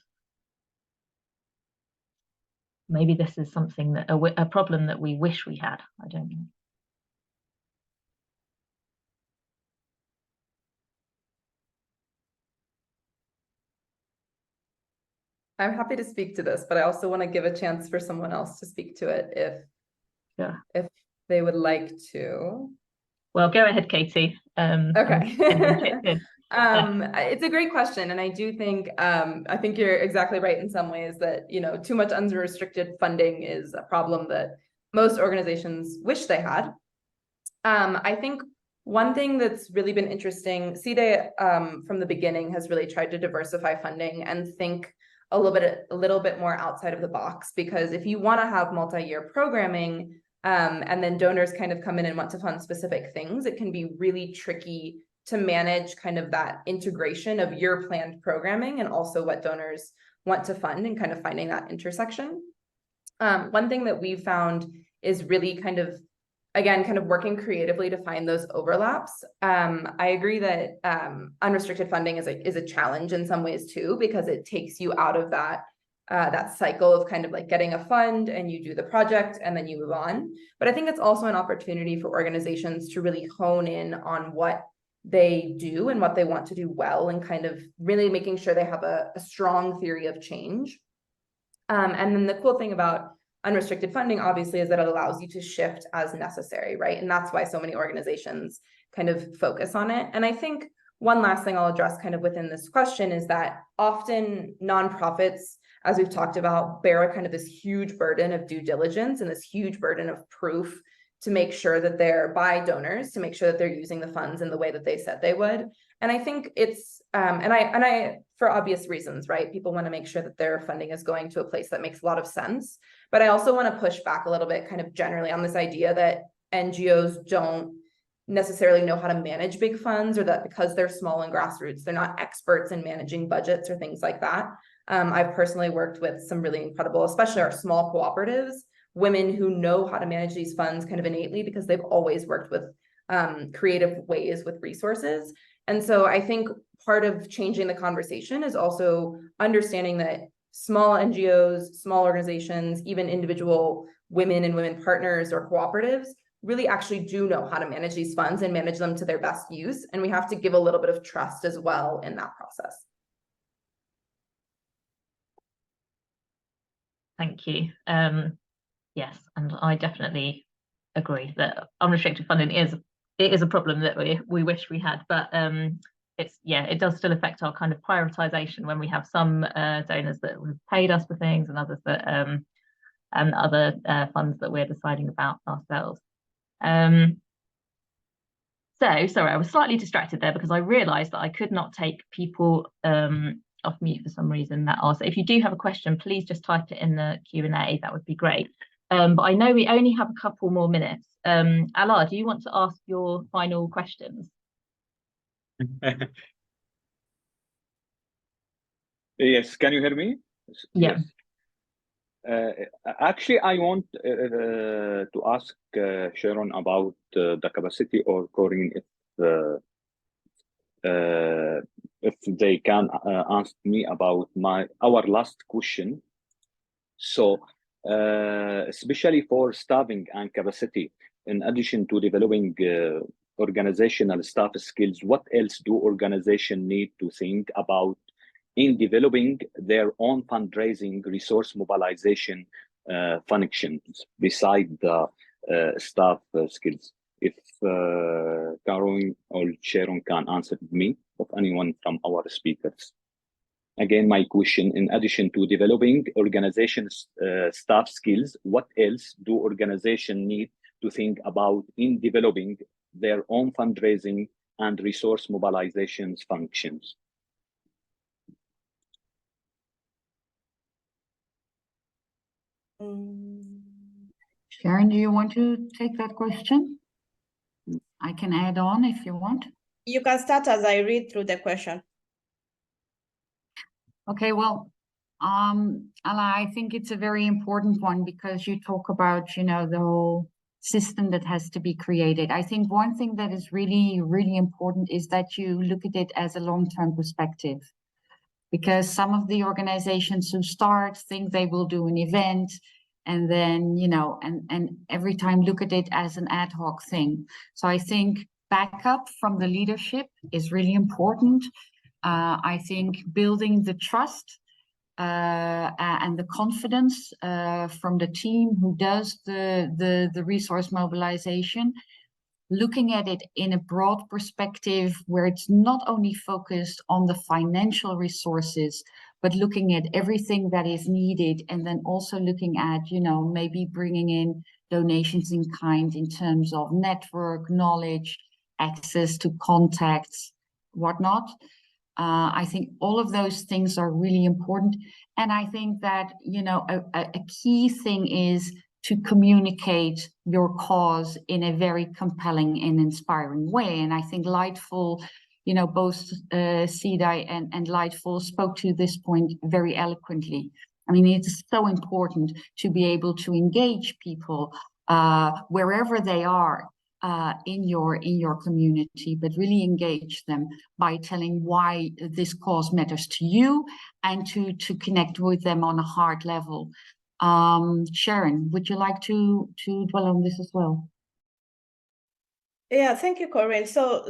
Maybe this is something that a problem that we wish we had. I don't know. I'm happy to speak to this, but I also want to give a chance for someone else to speak to it if they would like to. Well, go ahead, Katie. Okay. It's a great question, and I do think I think you're exactly right in some ways that, you know, too much unrestricted funding is a problem that most organizations wish they had. I think one thing that's really been interesting, PSYDEH from the beginning has really tried to diversify funding and think a little bit more outside of the box, because if you want to have multi-year programming and then donors kind of come in and want to fund specific things, it can be really tricky to manage kind of that integration of your planned programming and also what donors want to fund, and kind of finding that intersection. One thing that we've found is really kind of, again, kind of working creatively to find those overlaps. I agree that unrestricted funding is a challenge in some ways too, because it takes you out of that cycle of kind of like getting a fund and you do the project and then you move on. But I think it's also an opportunity for organizations to really hone in on what they do and what they want to do well, and kind of really making sure they have a strong theory of change. And then the cool thing about unrestricted funding, obviously, is that it allows you to shift as necessary, right? And that's why so many organizations kind of focus on it. And I think one last thing I'll address kind of within this question is that often nonprofits, as we've talked about, bear a kind of this huge burden of due diligence and this huge burden of proof to make sure that they're by donors, to make sure that they're using the funds in the way that they said they would. And I think it's, and I, for obvious reasons, right? People want to make sure that their funding is going to a place that makes a lot of sense. But I also want to push back a little bit kind of generally on this idea that NGOs don't necessarily know how to manage big funds, or that because they're small and grassroots, they're not experts in managing budgets or things like that. I've personally worked with some really incredible, especially our small cooperatives, women who know how to manage these funds kind of innately because they've always worked with creative ways with resources. And so I think part of changing the conversation is also understanding that small NGOs, small organizations, even individual women and women partners or cooperatives really actually do know how to manage these funds and manage them to their best use. And we have to give a little bit of trust as well in that process. Thank you. Yes, and I definitely agree that unrestricted funding is a problem that we wish we had, but it does still affect our kind of prioritization when we have some donors that have paid us for things and others that and other funds that we're deciding about ourselves. So sorry, I was slightly distracted there because I realized that I could not take people off mute for some reason. So if you do have a question, please just type it in the Q&A. That would be great. But I know we only have a couple more minutes. Alaa, do you want to ask your final questions? Yes, can you hear me? Yeah. Yes. Actually, I want to ask Sharon about the capacity, or Corinne, if they can ask me about our last question. So, especially for staffing and capacity, in addition to developing organizational staff skills, what else do organizations need to think about in developing their own fundraising resource mobilization functions beside the staff skills? If Caroline or Sharon can answer me, or anyone from our speakers. Again, my question, in addition to developing organization staff skills, what else do organizations need to think about in developing their own fundraising and resource mobilization functions? Sharon, do you want to take that question? I can add on if you want. You can start as I read through the question. Okay, well, Ala, I think it's a very important one because you talk about, you know, the whole system that has to be created. I think one thing that is really, really important is that you look at it as a long-term perspective, because some of the organizations who start think they will do an event and then, you know, and every time look at it as an ad hoc thing. So I think backup from the leadership is really important. I think building the trust and the confidence from the team who does the resource mobilization, looking at it in a broad perspective where it's not only focused on the financial resources, but looking at everything that is needed, and then also looking at, you know, maybe bringing in donations in kind in terms of network, knowledge, access to contacts, whatnot. I think all of those things are really important. And I think that, you know, a key thing is to communicate your cause in a very compelling and inspiring way. And I think Lightful, you know, both PSYDEH and Lightful spoke to this point very eloquently. I mean, it's so important to be able to engage people wherever they are in your community, but really engage them by telling why this cause matters to you and to connect with them on a heart level. Sharon, would you like to dwell on this as well? Yeah, thank you, Corinne. So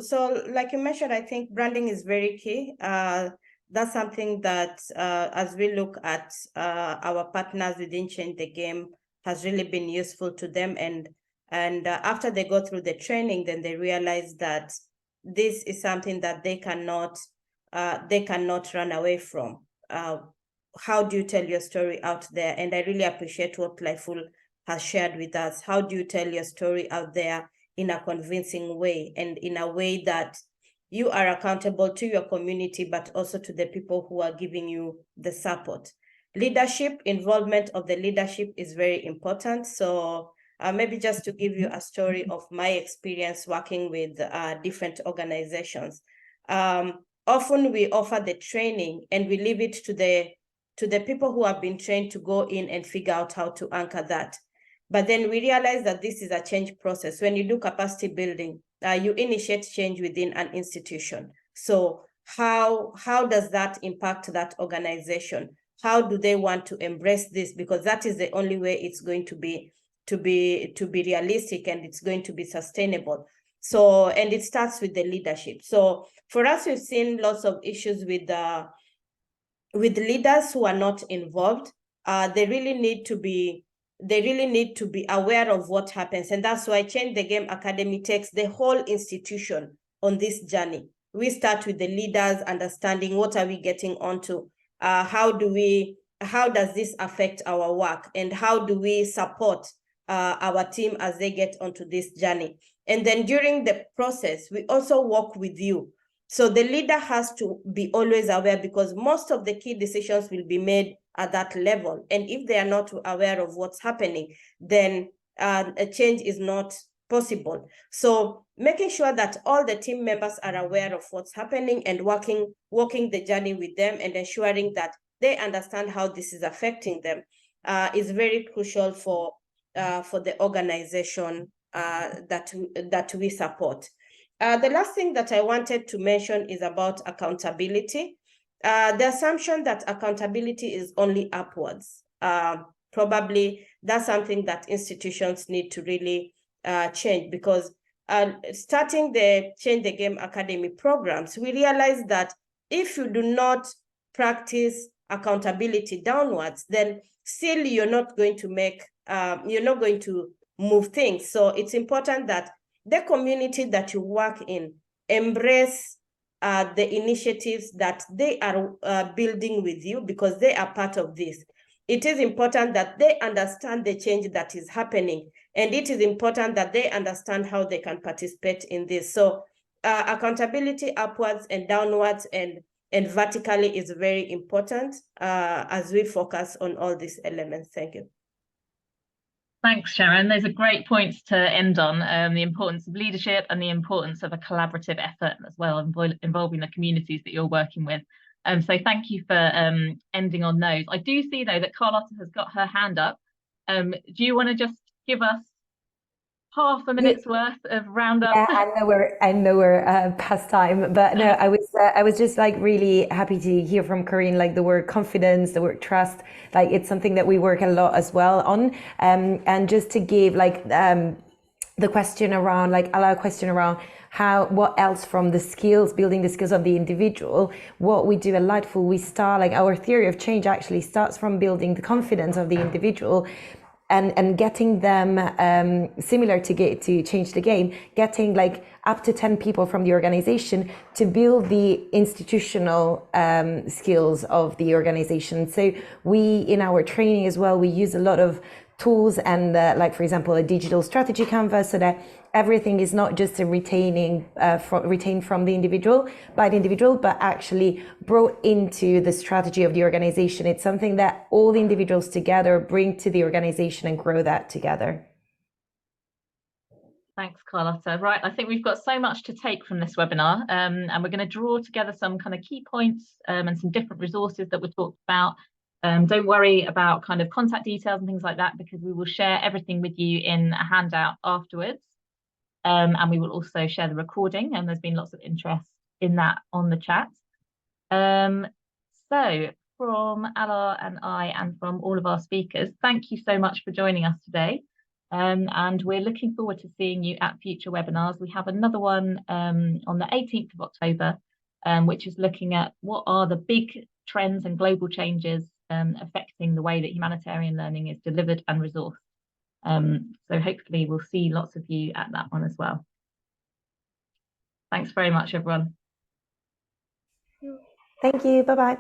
like you mentioned, I think branding is very key. That's something that as we look at our partners within Change the Game has really been useful to them. And after they go through the training, then they realize that this is something that they cannot run away from. How do you tell your story out there? And I really appreciate what Lightful has shared with us. How do you tell your story out there in a convincing way, and in a way that you are accountable to your community, but also to the people who are giving you the support? Leadership, involvement of the leadership is very important. So maybe just to give you a story of my experience working with different organizations. Often we offer the training and we leave it to the people who have been trained to go in and figure out how to anchor that. But then we realize that this is a change process. When you do capacity building, you initiate change within an institution. So how does that impact that organization? How do they want to embrace this? Because that is the only way it's going to be realistic, and it's going to be sustainable. So, and it starts with the leadership. So for us, we've seen lots of issues with leaders who are not involved. They really need to be aware of what happens. And that's why Change the Game Academy takes the whole institution on this journey. We start with the leaders, understanding what are we getting onto, how does this affect our work, and how do we support our team as they get onto this journey. And then during the process, we also work with you. So the leader has to be always aware, because most of the key decisions will be made at that level. And if they are not aware of what's happening, then a change is not possible. So making sure that all the team members are aware of what's happening and walking the journey with them, and ensuring that they understand how this is affecting them is very crucial for the organization that we support. The last thing that I wanted to mention is about accountability. The assumption that accountability is only upwards. Probably that's something that institutions need to really change, because starting the Change the Game Academy programs, we realize that if you do not practice accountability downwards, then still you're not going to move things. So it's important that the community that you work in embrace the initiatives that they are building with you, because they are part of this. It is important that they understand the change that is happening, and it is important that they understand how they can participate in this. So accountability upwards and downwards and vertically is very important as we focus on all these elements. Thank you. Thanks, Sharon. Those are great points to end on, the importance of leadership and the importance of a collaborative effort as well, involving the communities that you're working with. So thank you for ending on those. I do see, though, that Carlotta has got her hand up. Do you want to just give us half a minute's worth of roundup? Yeah, I know we're past time, but no, I was just like really happy to hear from Corinne, like the word confidence, the word trust, like it's something that we work a lot as well on, and just to give like the question around, like a question around what else from the skills, building the skills of the individual. What we do at Lightful, we start, like our theory of change actually starts from building the confidence of the individual and getting them, similar to Change the Game, getting like up to 10 people from the organization to build the institutional skills of the organization. So we, in our training as well, we use a lot of tools and like, for example, a digital strategy canvas, so that everything is not just a retained from the individual, by the individual, but actually brought into the strategy of the organization. It's something that all the individuals together bring to the organization and grow that together. Thanks, Carlotta. Right, I think we've got so much to take from this webinar, and we're going to draw together some kind of key points and some different resources that we talked about. Don't worry about kind of contact details and things like that, because we will share everything with you in a handout afterwards. And we will also share the recording, and there's been lots of interest in that on the chat. So from Alar and I, and from all of our speakers, thank you so much for joining us today. And we're looking forward to seeing you at future webinars. We have another one on the 18th of October, which is looking at what are the big trends and global changes affecting the way that humanitarian learning is delivered and resourced. So hopefully we'll see lots of you at that one as well. Thanks very much, everyone. Thank you. Bye-bye.